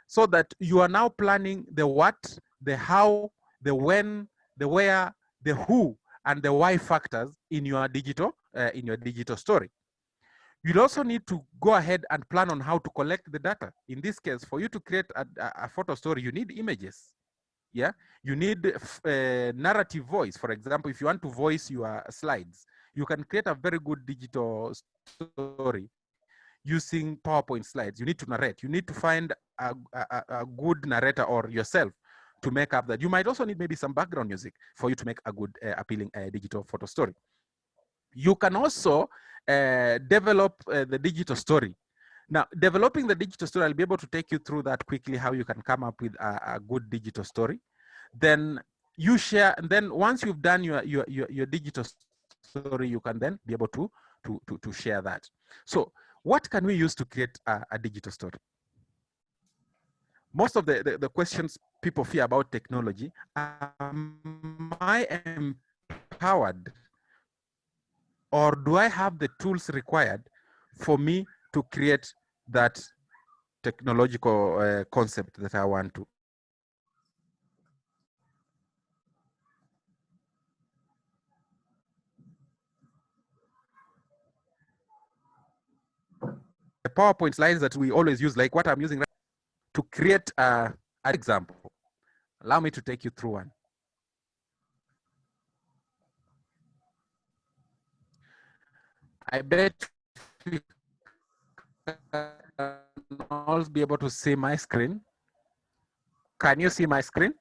so that you are now planning the what, the how, the when, the where, the who, and the why factors in your digital story. You'll also need to go ahead and plan on how to collect the data. In this case, for you to create a photo story, you need images. Yeah, you need narrative voice. For example, if you want to voice your slides, you can create a very good digital story using PowerPoint slides. You need to narrate. You need to find a good narrator or yourself to make up that. You might also need maybe some background music for you to make a good, appealing digital photo story. You can also develop the digital story. Now, developing the digital story, I'll be able to take you through that quickly, how you can come up with a good digital story. Then you share, and then once you've done your digital story, you can then be able to share that. So what can we use to create a digital story? Most of the questions people fear about technology: am I empowered, or do I have the tools required for me to create that technological concept that I want to? The PowerPoint slides that we always use, like what I'm using to create an example. Allow me to take you through one. I bet we can all be able to see my screen. Can you see my screen?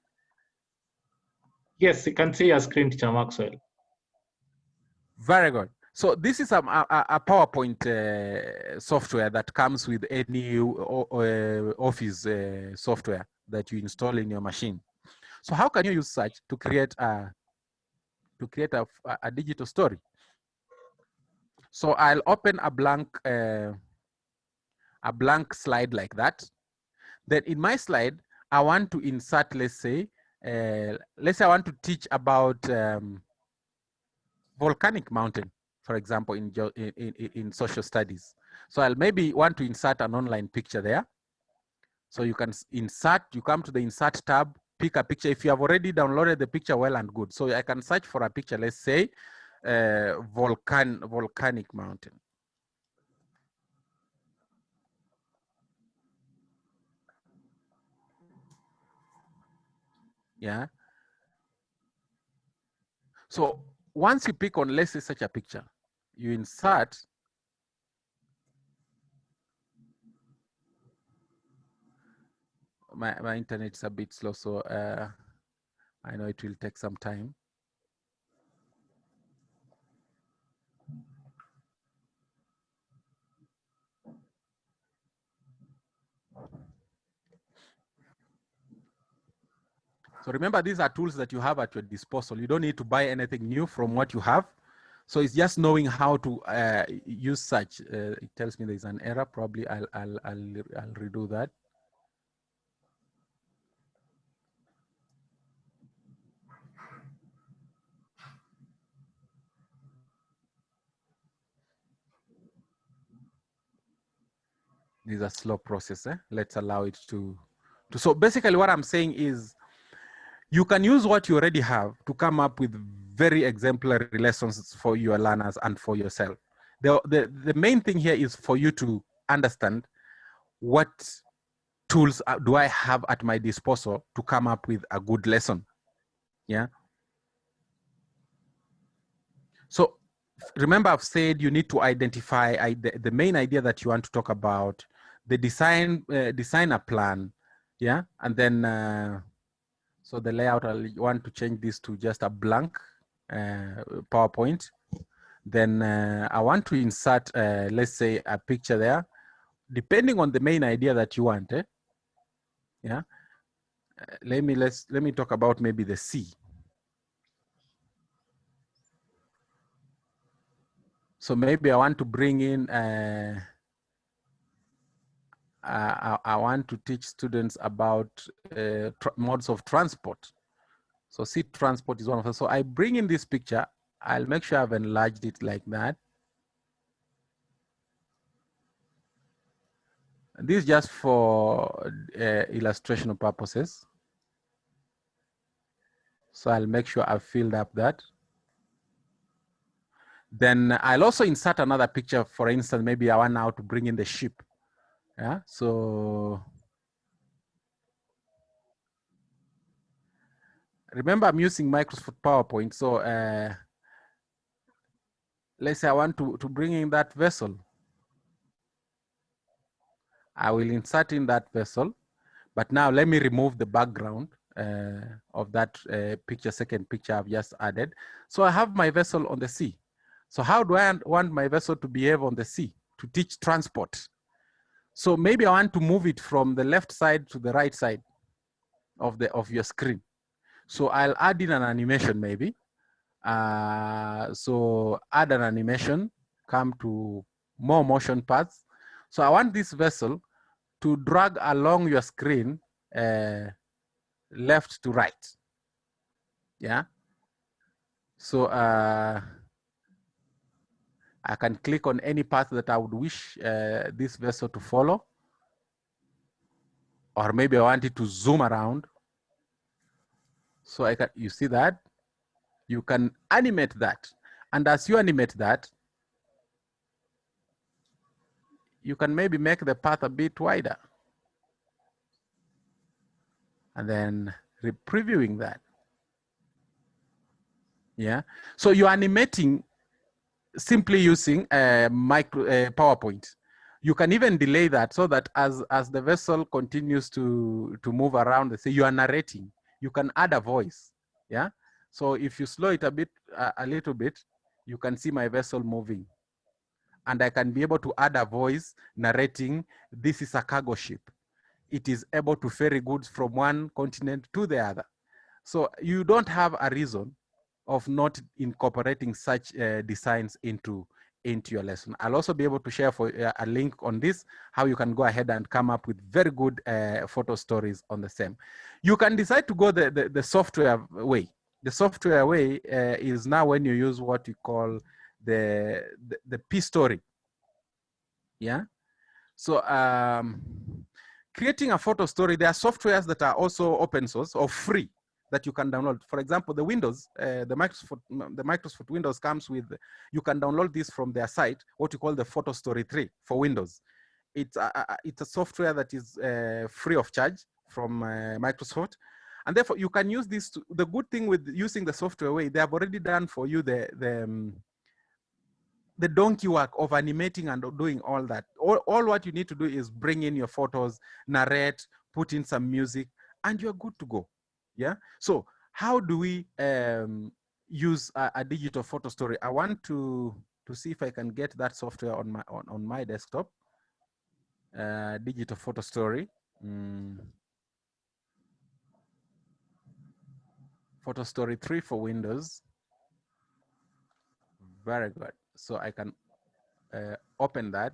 Yes, you can see your screen, Teacher Maxwell. Very good. So this is a PowerPoint software that comes with any Office software that you install in your machine. So how can you use such to create a digital story? So I'll open a blank slide like that. Then in my slide, I want to insert, let's say I want to teach about volcanic mountain, for example, in social studies. So I'll maybe want to insert an online picture there. So you can insert, you come to the insert tab, pick a picture. If you have already downloaded the picture, well and good. So I can search for a picture, let's say volcanic mountain. Yeah. So once you pick on, let's say, such a picture, you insert. My internet's a bit slow, so I know it will take some time. So remember, these are tools that you have at your disposal. You don't need to buy anything new from what you have. So it's just knowing how to use such. It tells me there's an error. Probably I'll redo that. This is a slow process. Let's allow it to. So basically, what I'm saying is, you can use what you already have to come up with very exemplary lessons for your learners and for yourself. The main thing here is for you to understand what tools do I have at my disposal to come up with a good lesson. Yeah. So remember, I've said you need to identify the main idea that you want to talk about, the design a plan. Yeah. And then so the layout, I want to change this to just a blank PowerPoint. Then I want to insert, let's say, a picture there, depending on the main idea that you want. Yeah. Let me talk about maybe the sea. So maybe I want to bring in. I want to teach students about modes of transport. So sea transport is one of them. So I bring in this picture. I'll make sure I've enlarged it like that. This is just for illustration purposes. So I'll make sure I've filled up that. Then I'll also insert another picture. For instance, maybe I want now to bring in the ship. Yeah, so remember, I'm using Microsoft PowerPoint. So let's say I want to bring in that vessel. I will insert in that vessel, but now let me remove the background of that picture, second picture I've just added. So I have my vessel on the sea. So how do I want my vessel to behave on the sea to teach transport? So maybe I want to move it from the left side to the right side of your screen. So I'll add in an animation maybe. So add an animation, come to more motion paths. So I want this vessel to drag along your screen left to right. Yeah. So I can click on any path that I would wish this vessel to follow. Or maybe I want it to zoom around. So I can, you see that? You can animate that. And as you animate that, you can maybe make the path a bit wider. And then previewing that. Yeah. So you're animating simply using PowerPoint. You can even delay that so that as the vessel continues to move around the sea, you are narrating. You can add a voice. Yeah. So if you slow it a little bit, you can see my vessel moving. And I can be able to add a voice narrating, this is a cargo ship. It is able to ferry goods from one continent to the other. So you don't have a reason of not incorporating such designs into your lesson. I'll also be able to share for a link on this, how you can go ahead and come up with very good photo stories on the same. You can decide to go the software way. The software way is now when you use what you call the P story. Yeah. So creating a photo story, there are softwares that are also open source or free that you can download. For example, the Windows, the Microsoft Windows comes with, you can download this from their site, what you call the Photo Story 3 for Windows. It's a software that is free of charge from Microsoft. And therefore you can use this. The good thing with using the software way, they have already done for you the donkey work of animating and doing all that. All what you need to do is bring in your photos, narrate, put in some music, and you're good to go. Yeah. So how do we use a digital photo story? I want to see if I can get that software on my desktop. Digital photo story. Photo Story 3 for Windows. Very good. So I can open that,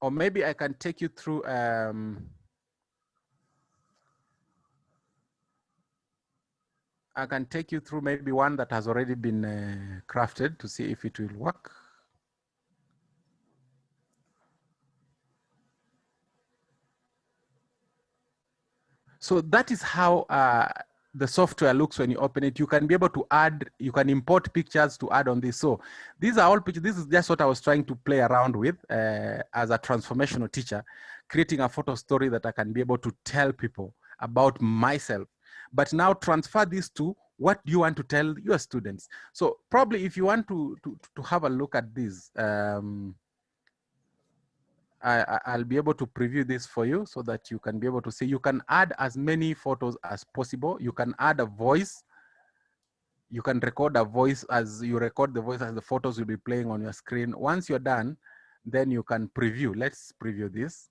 or maybe I can take you through I can take you through maybe one that has already been crafted to see if it will work. So that is how the software looks when you open it. You can be able to add, you can import pictures to add on this. So these are all pictures. This is just what I was trying to play around with as a transformational teacher, creating a photo story that I can be able to tell people about myself. But now transfer this to what you want to tell your students. So probably if you want to have a look at this, I'll be able to preview this for you so that you can be able to see. You can add as many photos as possible. You can add a voice. You can record a voice as you record the voice as the photos will be playing on your screen. Once you're done, then you can preview. Let's preview this.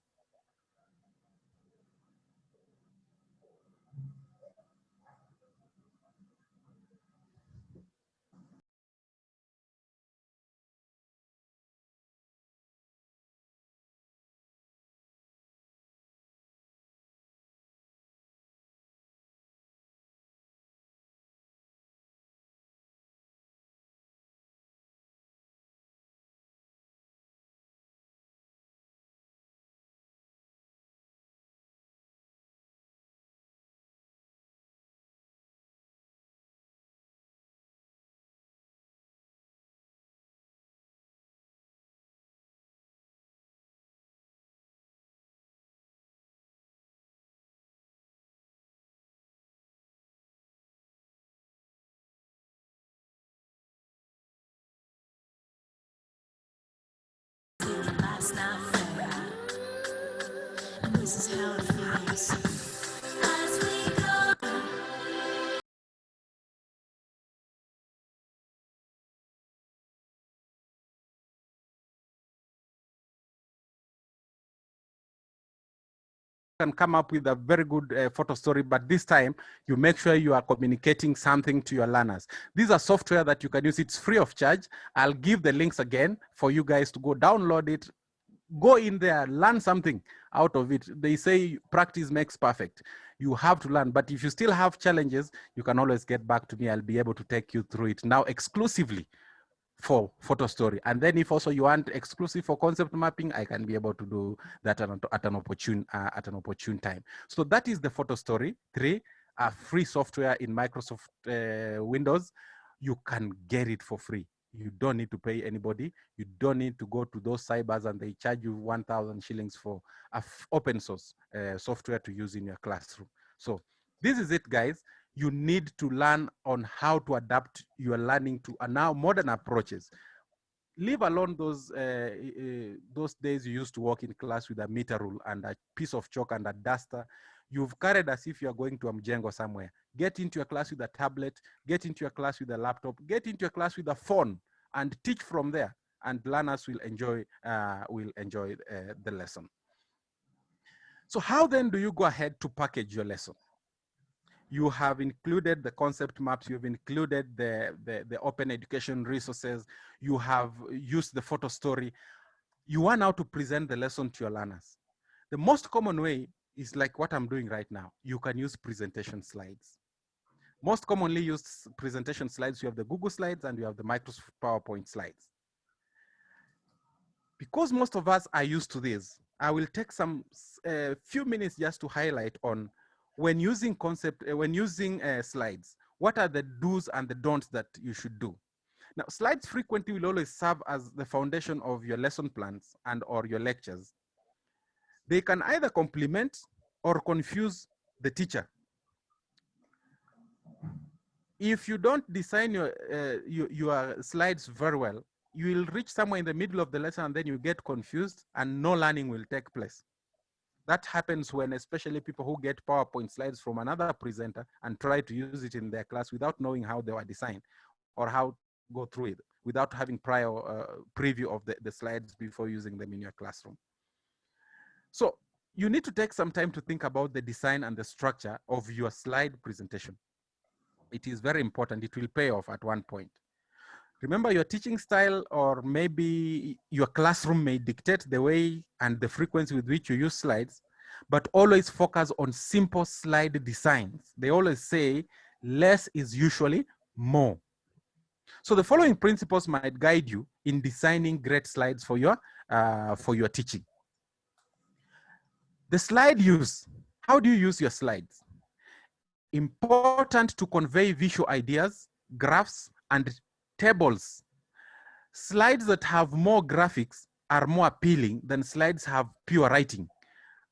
Life's not fair, and this is how it feels. As we go. Can come up with a very good photo story, but this time you make sure you are communicating something to your learners. These are software that you can use. It's free of charge. I'll give the links again for you guys to go download it, go in there, learn something out of it. They say practice makes perfect. You have to learn, but if you still have challenges, you can always get back to me. I'll be able to take you through it now exclusively for photo story. And then if also you want exclusive for concept mapping, I can be able to do that at an opportune time. So that is the Photo Story 3, a free software in Microsoft Windows. You can get it for free. You don't need to pay anybody. You don't need to go to those cybers and they charge you 1,000 shillings for open source software to use in your classroom. So this is it, guys. You need to learn on how to adapt your learning to now modern approaches. Leave alone those days you used to walk in class with a meter rule and a piece of chalk and a duster. You've carried as if you're going to a mjengo somewhere. Get into your class with a tablet, get into your class with a laptop, get into your class with a phone and teach from there, and learners will enjoy the lesson. So how then do you go ahead to package your lesson? You have included the concept maps, you've included the open education resources, you have used the photo story. You want now to present the lesson to your learners. The most common way is like what I'm doing right now. You can use presentation slides. Most commonly used presentation slides, you have the Google slides and you have the Microsoft PowerPoint slides. Because most of us are used to this, I will take some few minutes just to highlight on when using slides, what are the do's and the don'ts that you should do. Now, slides frequently will always serve as the foundation of your lesson plans and or your lectures. They can either complement or confuse the teacher. If you don't design your slides very well, you will reach somewhere in the middle of the lesson and then you get confused and no learning will take place. That happens when especially people who get PowerPoint slides from another presenter and try to use it in their class without knowing how they were designed or how to go through it, without having prior preview of the slides before using them in your classroom. So you need to take some time to think about the design and the structure of your slide presentation. It is very important. It will pay off at one point. Remember, your teaching style or maybe your classroom may dictate the way and the frequency with which you use slides, but always focus on simple slide designs. They always say less is usually more. So the following principles might guide you in designing great slides for your teaching. The slide use. How do you use your slides? Important to convey visual ideas, graphs, and tables. Slides that have more graphics are more appealing than slides have pure writing.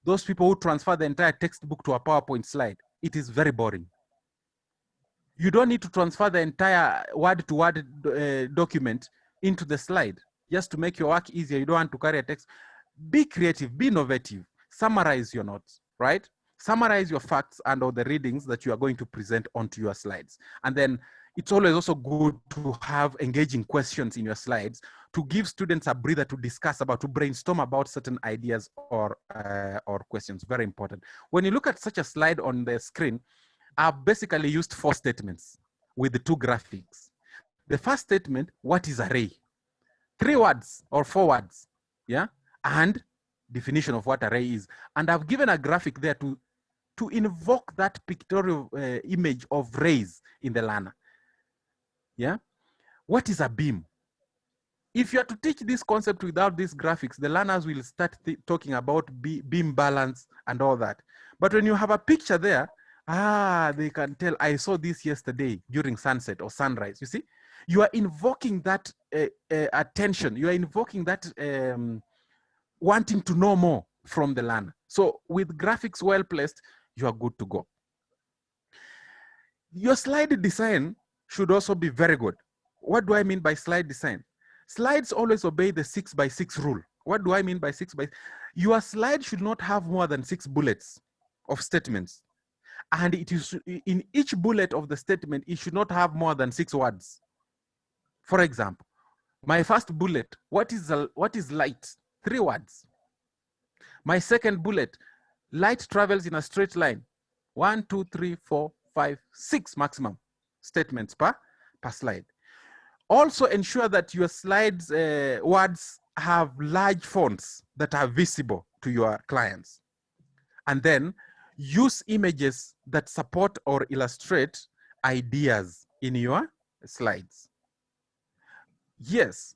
Those people who transfer the entire textbook to a PowerPoint slide, it is very boring. You don't need to transfer the entire word-to-word document into the slide just to make your work easier. You don't want to carry a text. Be creative, be innovative, summarize your notes, right? Summarize your facts and all the readings that you are going to present onto your slides. And then it's always also good to have engaging questions in your slides to give students a breather to discuss about, to brainstorm about certain ideas or questions. Very important. When you look at such a slide on the screen, I've basically used 4 statements with the 2 graphics. The first statement, what is array? 3 words or 4 words, yeah? And definition of what array is. And I've given a graphic there to invoke that pictorial image of rays in the learner. Yeah. What is a beam? If you are to teach this concept without these graphics, the learners will start talking about beam balance and all that. But when you have a picture there, they can tell, I saw this yesterday during sunset or sunrise. You see, you are invoking that attention. You are invoking that wanting to know more from the learner. So with graphics well placed, you are good to go. Your slide design should also be very good. What do I mean by slide design? Slides always obey the 6x6 rule. What do I mean by 6x? Your slide should not have more than 6 bullets of statements. And it is in each bullet of the statement, it should not have more than 6 words. For example, my first bullet, what is light? 3 words. My second bullet, light travels in a straight line. 1, 2, 3, 4, 5, 6 maximum statements per slide. Also ensure that your slides words have large fonts that are visible to your clients. And then use images that support or illustrate ideas in your slides. Yes,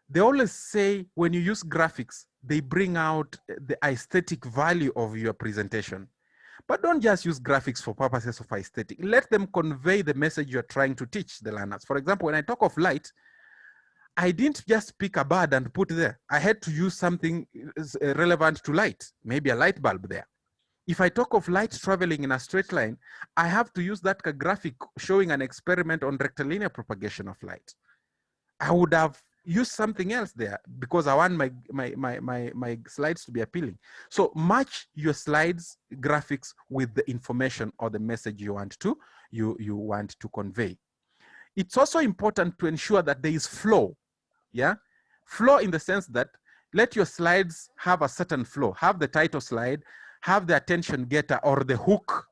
they always say when you use graphics, they bring out the aesthetic value of your presentation. But don't just use graphics for purposes of aesthetic. Let them convey the message you're trying to teach the learners. For example, when I talk of light, I didn't just pick a bird and put there. I had to use something relevant to light, maybe a light bulb there. If I talk of light traveling in a straight line, I have to use that graphic showing an experiment on rectilinear propagation of light. I would have used something else there because I want my slides to be appealing. So match your slides graphics with the information or the message you want to convey. It's also important to ensure that there is flow. Yeah, flow in the sense that let your slides have a certain flow. Have the title slide, have the attention getter or the hook.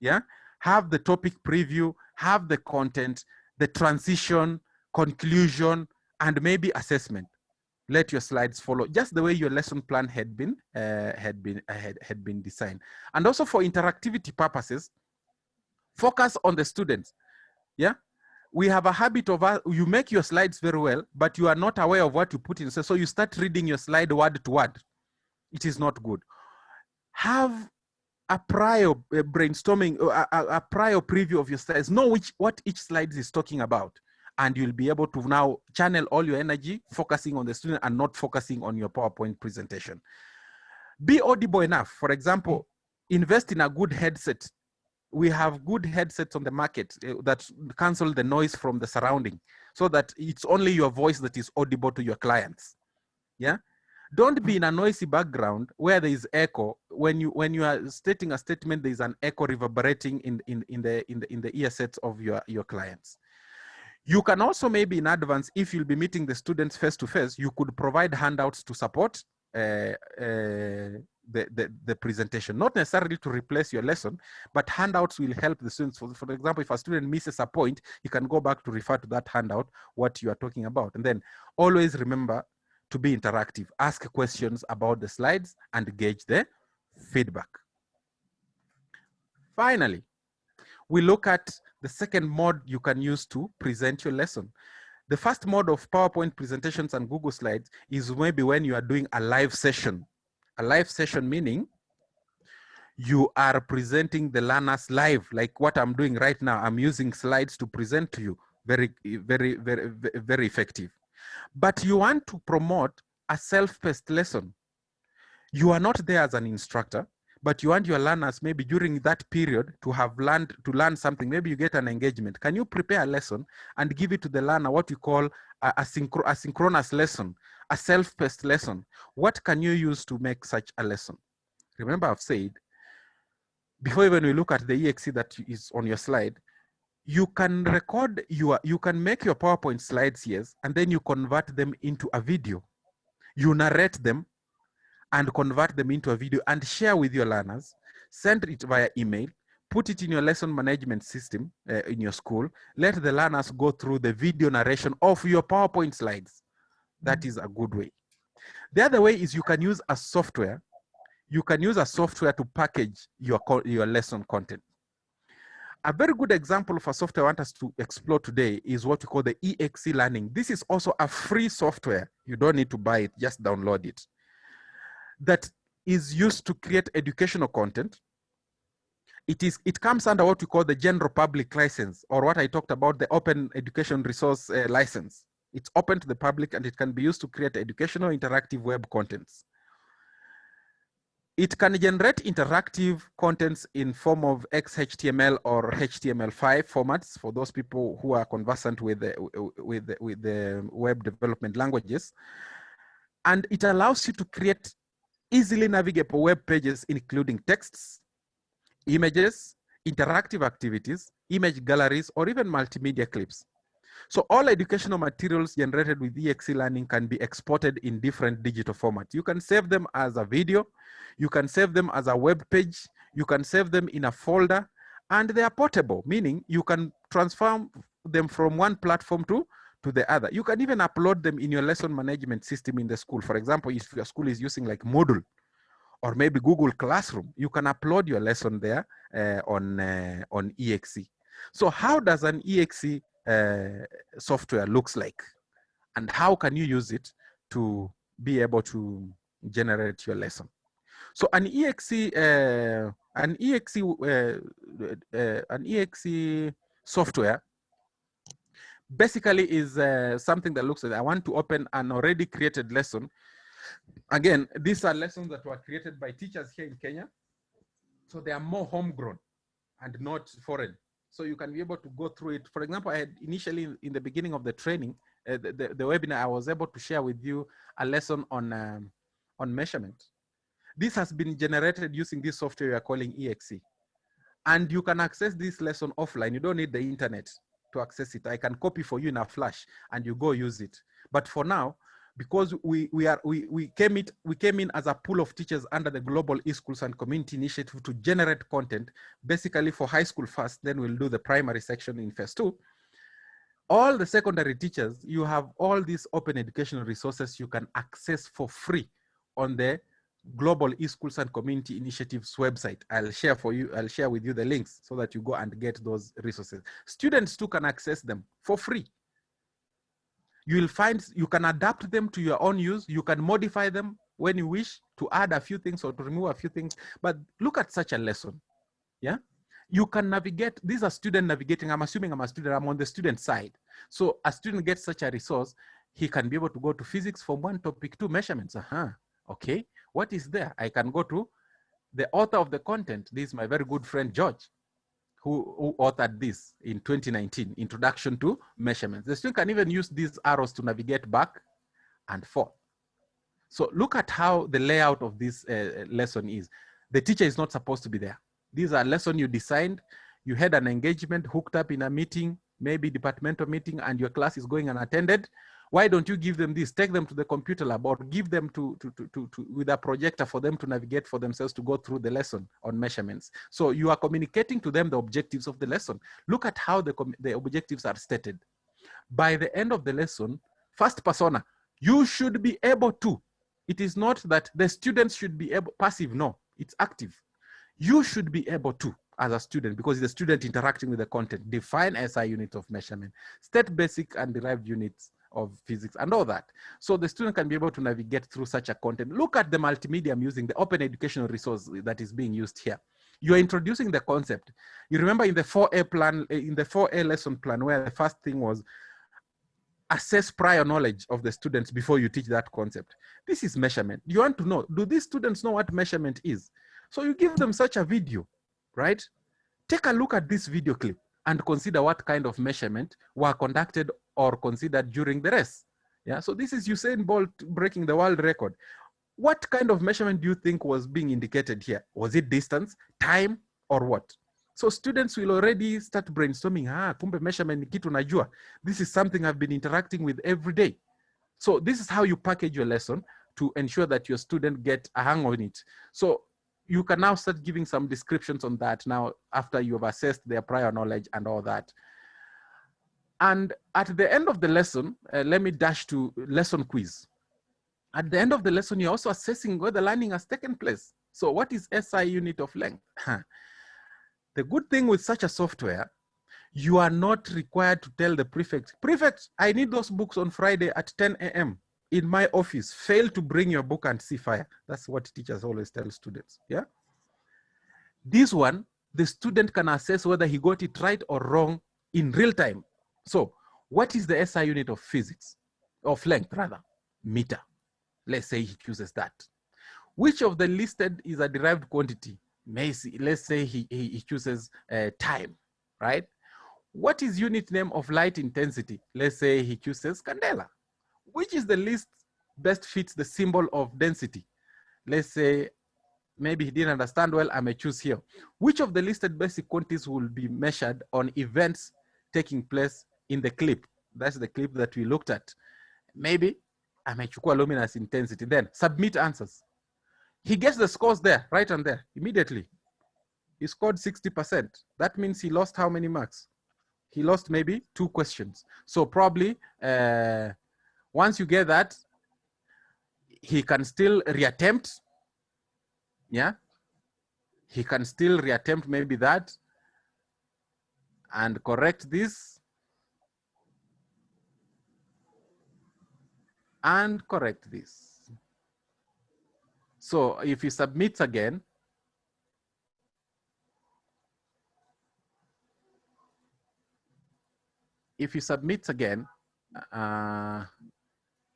Yeah, have the topic preview, have the content, the transition, conclusion, and maybe assessment. Let your slides follow just the way your lesson plan had been designed. And also for interactivity purposes, focus on the students. Yeah, we have a habit of, you make your slides very well, but you are not aware of what you put in. So you start reading your slide word to word. It is not good. Have a prior brainstorming, a prior preview of your slides. Know what each slide is talking about. And you'll be able to now channel all your energy, focusing on the student and not focusing on your PowerPoint presentation. Be audible enough. For example, invest in a good headset. We have good headsets on the market that cancel the noise from the surrounding, so that it's only your voice that is audible to your clients. Yeah. Don't be in a noisy background where there is echo. When you are stating a statement, there is an echo reverberating in the ear sets of your clients. You can also, maybe in advance, if you'll be meeting the students face to face, you could provide handouts to support the presentation, not necessarily to replace your lesson, but handouts will help the students. For example, if a student misses a point, you can go back to refer to that handout, what you are talking about. And then always remember to be interactive. Ask questions about the slides and gauge the feedback. Finally, we look at the second mode you can use to present your lesson. The first mode of PowerPoint presentations and Google Slides is maybe when you are doing a live session. A live session meaning you are presenting the learners live, like what I'm doing right now. I'm using slides to present to you. Very, very, very, very effective. But you want to promote a self-paced lesson. You are not there as an instructor, but you want your learners maybe during that period to have learned to learn something. Maybe you get an engagement. Can you prepare a lesson and give it to the learner, what you call a synchronous lesson, a self-paced lesson? What can you use to make such a lesson? Remember, I've said, before even we look at the EXE that is on your slide, you can record you can make your PowerPoint slides, yes, and then you convert them into a video. You narrate them and convert them into a video and share with your learners, send it via email, put it in your lesson management system in your school, let the learners go through the video narration of your PowerPoint slides. That is a good way. The other way is you can use a software. You can use a software to package your lesson content. A very good example of a software I want us to explore today is what we call the EXE Learning. This is also a free software. You don't need to buy it, just download it. That is used to create educational content. It comes under what we call the general public license, or what I talked about, the open education resource license. It's open to the public and it can be used to create educational interactive web contents. It can generate interactive contents in form of XHTML or HTML5 formats for those people who are conversant with the web development languages. And it allows you to create easily navigable web pages, including texts, images, interactive activities, image galleries, or even multimedia clips. So all educational materials generated with EXE Learning can be exported in different digital formats. You can save them as a video, you can save them as a web page, you can save them in a folder, and they are portable, meaning you can transform them from one platform to the other. You can even upload them in your lesson management system in the school. For example, if your school is using like Moodle or maybe Google Classroom, you can upload your lesson there on EXE. So how does an EXE software looks like, and how can you use it to be able to generate your lesson? So an EXE software basically is something that looks like, I want to open an already created lesson. Again, these are lessons that were created by teachers here in Kenya, so they are more homegrown and not foreign. So you can be able to go through it. For example, I had initially in the beginning of the training, the webinar, I was able to share with you a lesson on measurement. This has been generated using this software we are calling EXE. And you can access this lesson offline. You don't need the internet to access it. I can copy for you in a flash and you go use it. But for now, because we came in as a pool of teachers under the Global eSchools and Community Initiative to generate content, basically for high school first, then we'll do the primary section in phase 2. All the secondary teachers, you have all these open educational resources you can access for free on the Global eSchools and Community Initiatives website. I'll share with you the links so that you go and get those resources. Students too can access them for free. You will find you can adapt them to your own use. You can modify them when you wish to add a few things or to remove a few things. But look at such a lesson. Yeah. You can navigate. These are student navigating. I'm assuming I'm a student. I'm on the student side. So a student gets such a resource. He can be able to go to physics from one topic to measurements. Okay. What is there? I can go to the author of the content. This is my very good friend, George, who authored this in 2019, Introduction to Measurements. The student can even use these arrows to navigate back and forth. So look at how the layout of this lesson is. The teacher is not supposed to be there. These are lessons you designed. You had an engagement hooked up in a meeting, maybe departmental meeting, and your class is going unattended. Why don't you give them this? Take them to the computer lab or give them with a projector for them to navigate for themselves to go through the lesson on measurements. So you are communicating to them the objectives of the lesson. Look at how the objectives are stated. By the end of the lesson, first persona, you should be able to. It is not that the students should be able, passive, no, it's active. You should be able to, as a student, because the student interacting with the content, define SI unit of measurement, state basic and derived units of physics and all that. So the student can be able to navigate through such a content. Look at the multimedia I'm using, the open educational resource that is being used here. You're introducing the concept. You remember in the 4A plan, in the 4A lesson plan, where the first thing was assess prior knowledge of the students before you teach that concept. This is measurement. You want to know, do these students know what measurement is? So you give them such a video, right? Take a look at this video clip and consider what kind of measurement were conducted or considered during the race. Yeah, so this is Usain Bolt breaking the world record. What kind of measurement do you think was being indicated here? Was it distance, time, or what? So students will already start brainstorming, kumbe measurement ni kitu najua. This is something I've been interacting with every day. So this is how you package your lesson to ensure that your student get a hang on it. So you can now start giving some descriptions on that now after you have assessed their prior knowledge and all that. And at the end of the lesson, let me dash to lesson quiz. At the end of the lesson, you're also assessing whether learning has taken place. So what is SI unit of length? The good thing with such a software, you are not required to tell the prefect, I need those books on Friday at 10 a.m. in my office. Fail to bring your book and see fire. That's what teachers always tell students, yeah? This one, the student can assess whether he got it right or wrong in real time. So what is the SI unit of physics, of length rather? Meter. Let's say he chooses that. Which of the listed is a derived quantity? Let's say he chooses time, right? What is unit name of light intensity? Let's say he chooses candela. Which is the least best fits the symbol of density? Let's say maybe he didn't understand well, I may choose here. Which of the listed basic quantities will be measured on events taking place in the clip? That's the clip that we looked at. Maybe I may choose luminous intensity. Then submit answers. He gets the scores there, right and there, immediately. He scored 60%. That means he lost how many marks? He lost maybe 2 questions. So probably once you get that, he can still reattempt. Yeah, he can still reattempt maybe that and correct this and correct this. So if he submits again,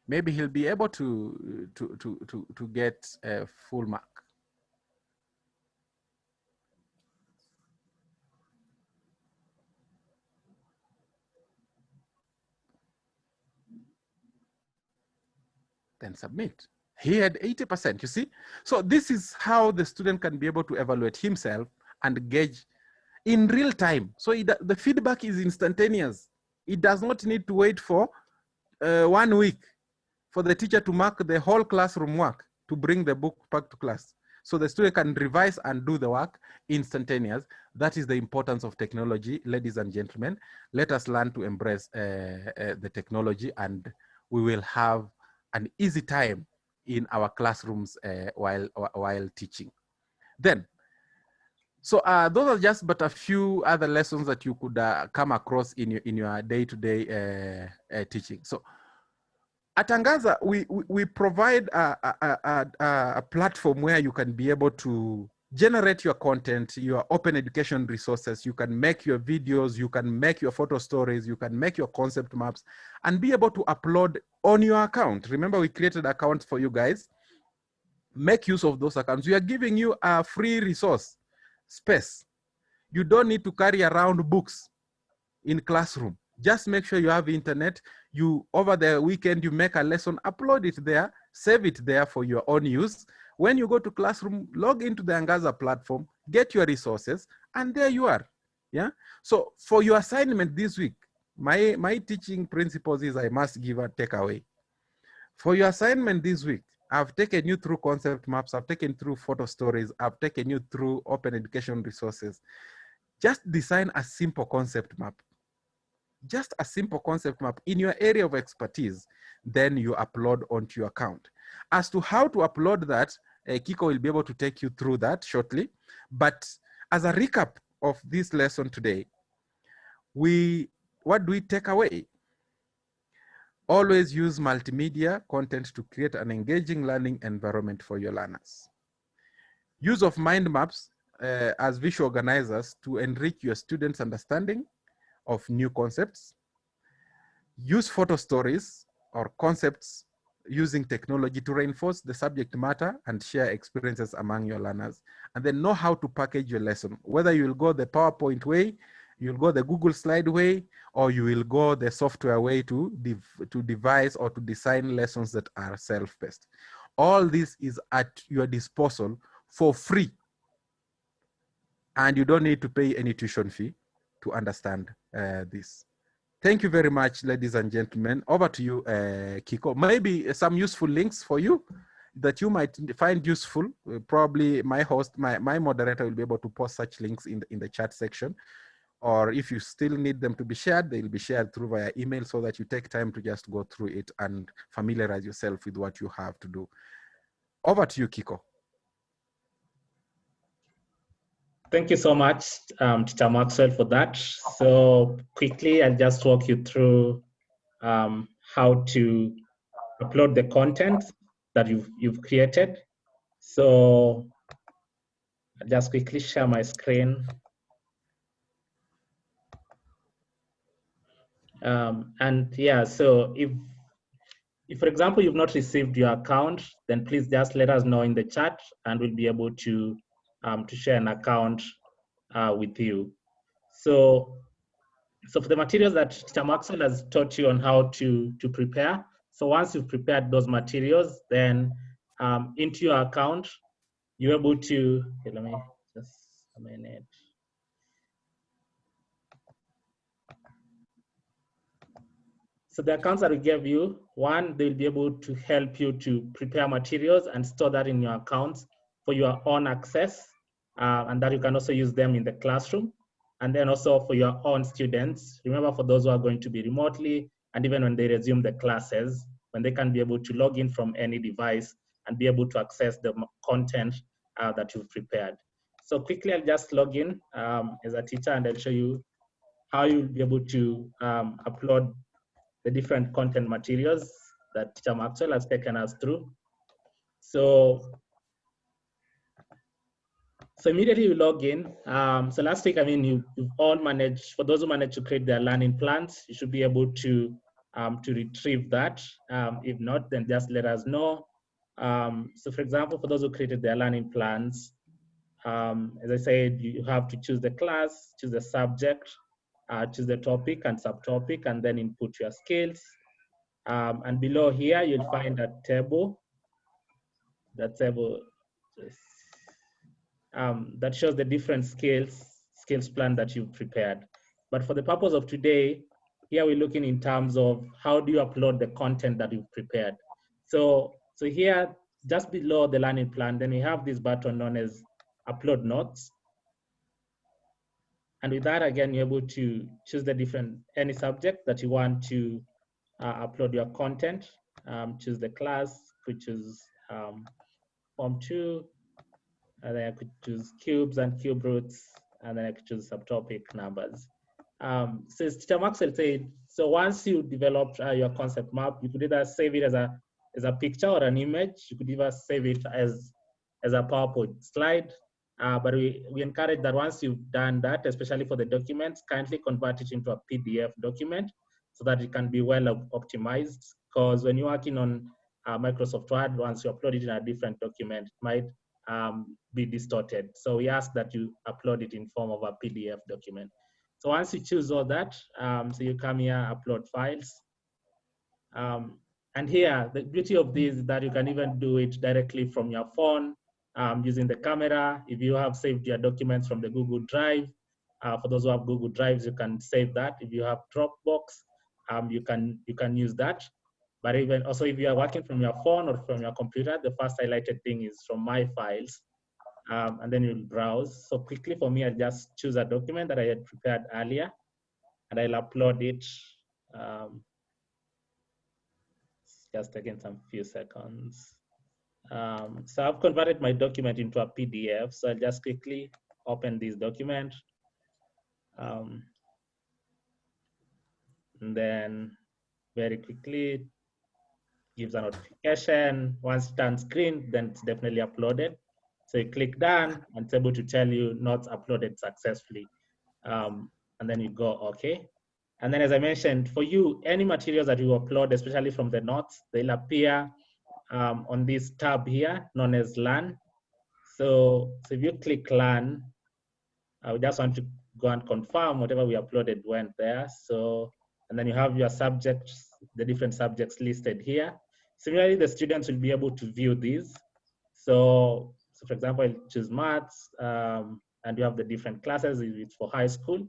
maybe he'll be able to get a full mark. Then submit. He had 80%, you see? So this is how the student can be able to evaluate himself and gauge in real time. So the feedback is instantaneous. It does not need to wait for 1 week for the teacher to mark the whole classroom work to bring the book back to class. So the student can revise and do the work instantaneous. That is the importance of technology, ladies and gentlemen. Let us learn to embrace the technology, and we will have an easy time in our classrooms while teaching. Then, so those are just but a few other lessons that you could come across in your day-to-day teaching. So at Angaza, we provide a platform where you can be able to generate your content, your open education resources. You can make your videos, you can make your photo stories, you can make your concept maps, and be able to upload on your account. Remember, we created accounts for you guys. Make use of those accounts. We are giving you a free resource space. You don't need to carry around books in classroom. Just make sure you have internet. You, over the weekend, you make a lesson, upload it there, save it there for your own use. When you go to classroom, log into the Angaza platform, get your resources, and there you are. Yeah. So for your assignment this week, my teaching principles is I must give a takeaway. For your assignment this week, I've taken you through concept maps, I've taken through photo stories, I've taken you through open education resources. Just design a simple concept map. Just a simple concept map in your area of expertise, then you upload onto your account. As to how to upload that, Kiko will be able to take you through that shortly. But as a recap of this lesson today, what do we take away? Always use multimedia content to create an engaging learning environment for your learners. Use of mind maps as visual organizers to enrich your students' understanding of new concepts. Use photo stories or concepts using technology to reinforce the subject matter and share experiences among your learners. And then know how to package your lesson, whether you will go the PowerPoint way, you'll go the Google slide way, or you will go the software way to devise or to design lessons that are self-paced. All this is at your disposal for free. And you don't need to pay any tuition fee to understand this. Thank you very much, ladies and gentlemen. Over to you, Kiko. Maybe some useful links for you that you might find useful. Probably my host, my moderator will be able to post such links in the chat section. Or if you still need them to be shared, they'll be shared through via email so that you take time to just go through it and familiarize yourself with what you have to do. Over to you, Kiko. Thank you so much, Teacher Maxwell, for that. So quickly, I'll just walk you through how to upload the content that you've created. So I'll just quickly share my screen. And yeah, so if for example, you've not received your account, then please just let us know in the chat and we'll be able to share an account with you. So for the materials that Teacher Maxwell has taught you on how to prepare, so once you've prepared those materials, then into your account, you're able to, okay, let me just a minute. So the accounts that we gave you, one, they'll be able to help you to prepare materials and store that in your accounts for your own access, and that you can also use them in the classroom. And then also for your own students, remember for those who are going to be remotely, and even when they resume the classes, when they can be able to log in from any device and be able to access the content that you've prepared. So quickly, I'll just log in as a teacher and I'll show you how you'll be able to upload the different content materials that Teacher Maxwell has taken us through. So immediately you log in. So last week, I mean, you've all managed, for those who managed to create their learning plans, you should be able to retrieve that. If not, then just let us know. So for example, for those who created their learning plans, as I said, you have to choose the class, choose the subject, choose the topic and subtopic, and then input your skills. And below here, you'll find a table. That table that shows the different skills plan that you've prepared. But for the purpose of today, here we're looking in terms of how do you upload the content that you've prepared. So here, just below the learning plan, then we have this button known as upload notes. And with that, again, you're able to choose the any subject that you want to upload your content. Choose the class, which is form 2, and then I could choose cubes and cube roots, and then I could choose subtopic numbers. So as Teacher Maxwell said, so once you develop your concept map, you could either save it as a picture or an image. You could either save it as a PowerPoint slide. But we encourage that once you've done that, especially for the documents, kindly convert it into a PDF document so that it can be well optimized. Because when you're working on Microsoft Word, once you upload it in a different document, it might be distorted. So we ask that you upload it in form of a PDF document. So once you choose all that, so you come here, upload files. And here, the beauty of this is that you can even do it directly from your phone using the camera. If you have saved your documents from the Google Drive, for those who have Google Drives, you can save that. If you have Dropbox, you can use that. But even also, if you are working from your phone or from your computer, the first highlighted thing is from My Files, and then you'll browse. So quickly for me, I'll just choose a document that I had prepared earlier, and I'll upload it. Just taking some few seconds. So I've converted my document into a PDF. So I'll just quickly open this document. And then very quickly gives a notification. Once it's on screen, then it's definitely uploaded. So you click done and it's able to tell you not uploaded successfully. And then you go okay. And then as I mentioned, for you, any materials that you upload, especially from the notes, they'll appear on this tab here known as Learn. So if you click Learn, we just want to go and confirm whatever we uploaded went there. So, and then you have your subjects, the different subjects listed here. Similarly, the students will be able to view these. So for example, I'll choose maths, and you have the different classes. It's for high school.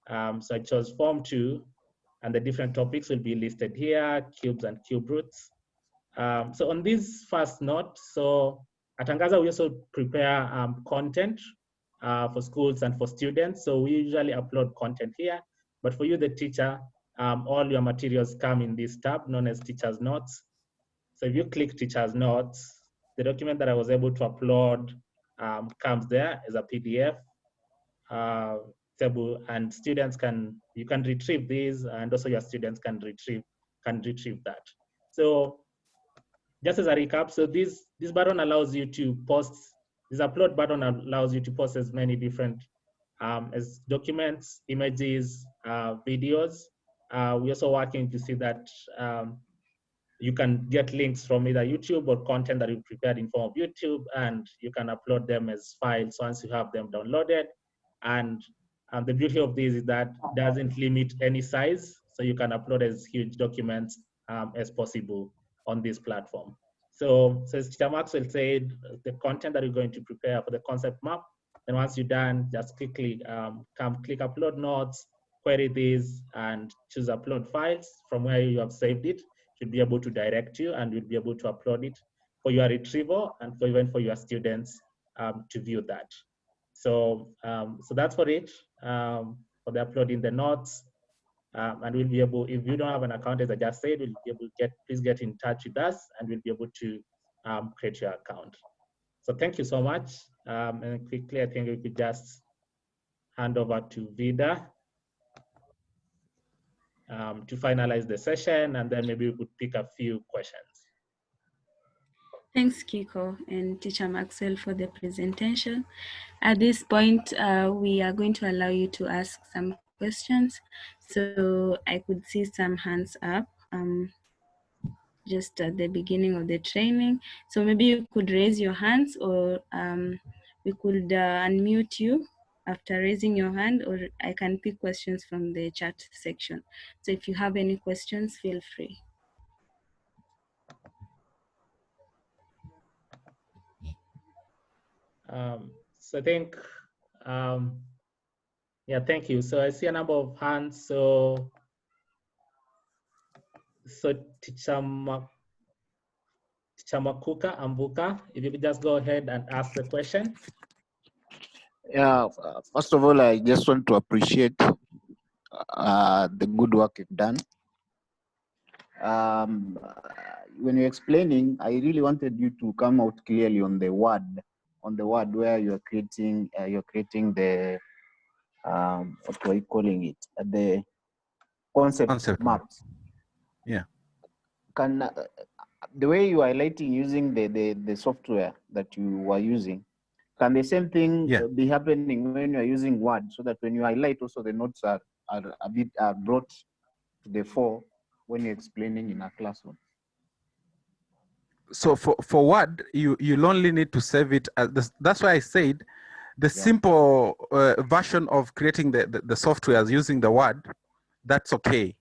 So I chose Form 2, and the different topics will be listed here, cubes and cube roots. So on this first note, so at Angaza, we also prepare content for schools and for students. So we usually upload content here, but for you, the teacher, all your materials come in this tab known as Teacher's Notes. So if you click Teacher's Notes, the document that I was able to upload comes there as a PDF table, and students you can retrieve these, and also your students can retrieve that. So just as a recap, so this button allows you to post, this upload button allows you to post as many different as documents, images, videos. We're also working to see that you can get links from either YouTube or content that you prepared in form of YouTube, and you can upload them as files once you have them downloaded. And the beauty of this is that it doesn't limit any size, so you can upload as huge documents as possible on this platform. So as Teacher Maxwell said, the content that you're going to prepare for the concept map, then once you're done, just quickly click upload notes, query these, and choose upload files from where you have saved it. Should be able to direct you, and you'll be able to upload it for your retrieval and even for your students to view that. So that's for it, for the uploading the notes. And we'll be able, if you don't have an account, as I just said, we'll be able to please get in touch with us, and we'll be able to create your account. So thank you so much. And quickly, I think we could just hand over to Vida to finalize the session, and then maybe we could pick a few questions. Thanks, Kiko and Teacher Maxwell for the presentation. At this point, we are going to allow you to ask some questions. So I could see some hands up just at the beginning of the training. So maybe you could raise your hands, or we could unmute you after raising your hand, or I can pick questions from the chat section. So if you have any questions, feel free. So I think, yeah, thank you. So I see a number of hands. So Teacher Makuka Ambuka, if you could just go ahead and ask the question. Yeah, first of all, I just want to appreciate the good work you've done. when you're explaining, I really wanted you to come out clearly on the word where you're creating the what are you calling it? The concept maps. Yeah. Can the way you are highlighting using the software that you are using, can the same thing be happening when you are using Word, so that when you highlight also the notes are brought to the fore when you're explaining in a classroom? So for Word, you'll only need to save it. That's why I said the simple version of creating the software using the Word, that's okay.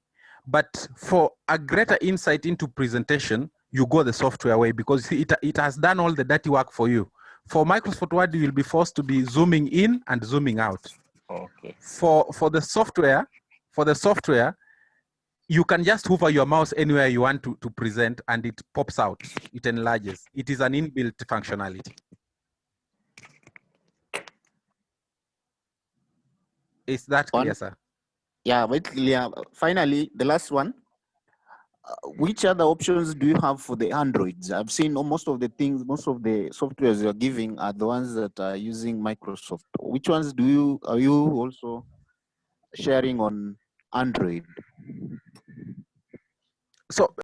But for a greater insight into presentation, you go the software way, because it has done all the dirty work for you. For Microsoft Word, you will be forced to be zooming in and zooming out. Okay. For the software, you can just hover your mouse anywhere you want to present, and it pops out, it enlarges. It is an inbuilt functionality. Is that clear, sir? Yeah, very clear. Finally, the last one. Which other options do you have for the Androids? I've seen most of the softwares you're giving are the ones that are using Microsoft. Which ones are you also sharing on Android? So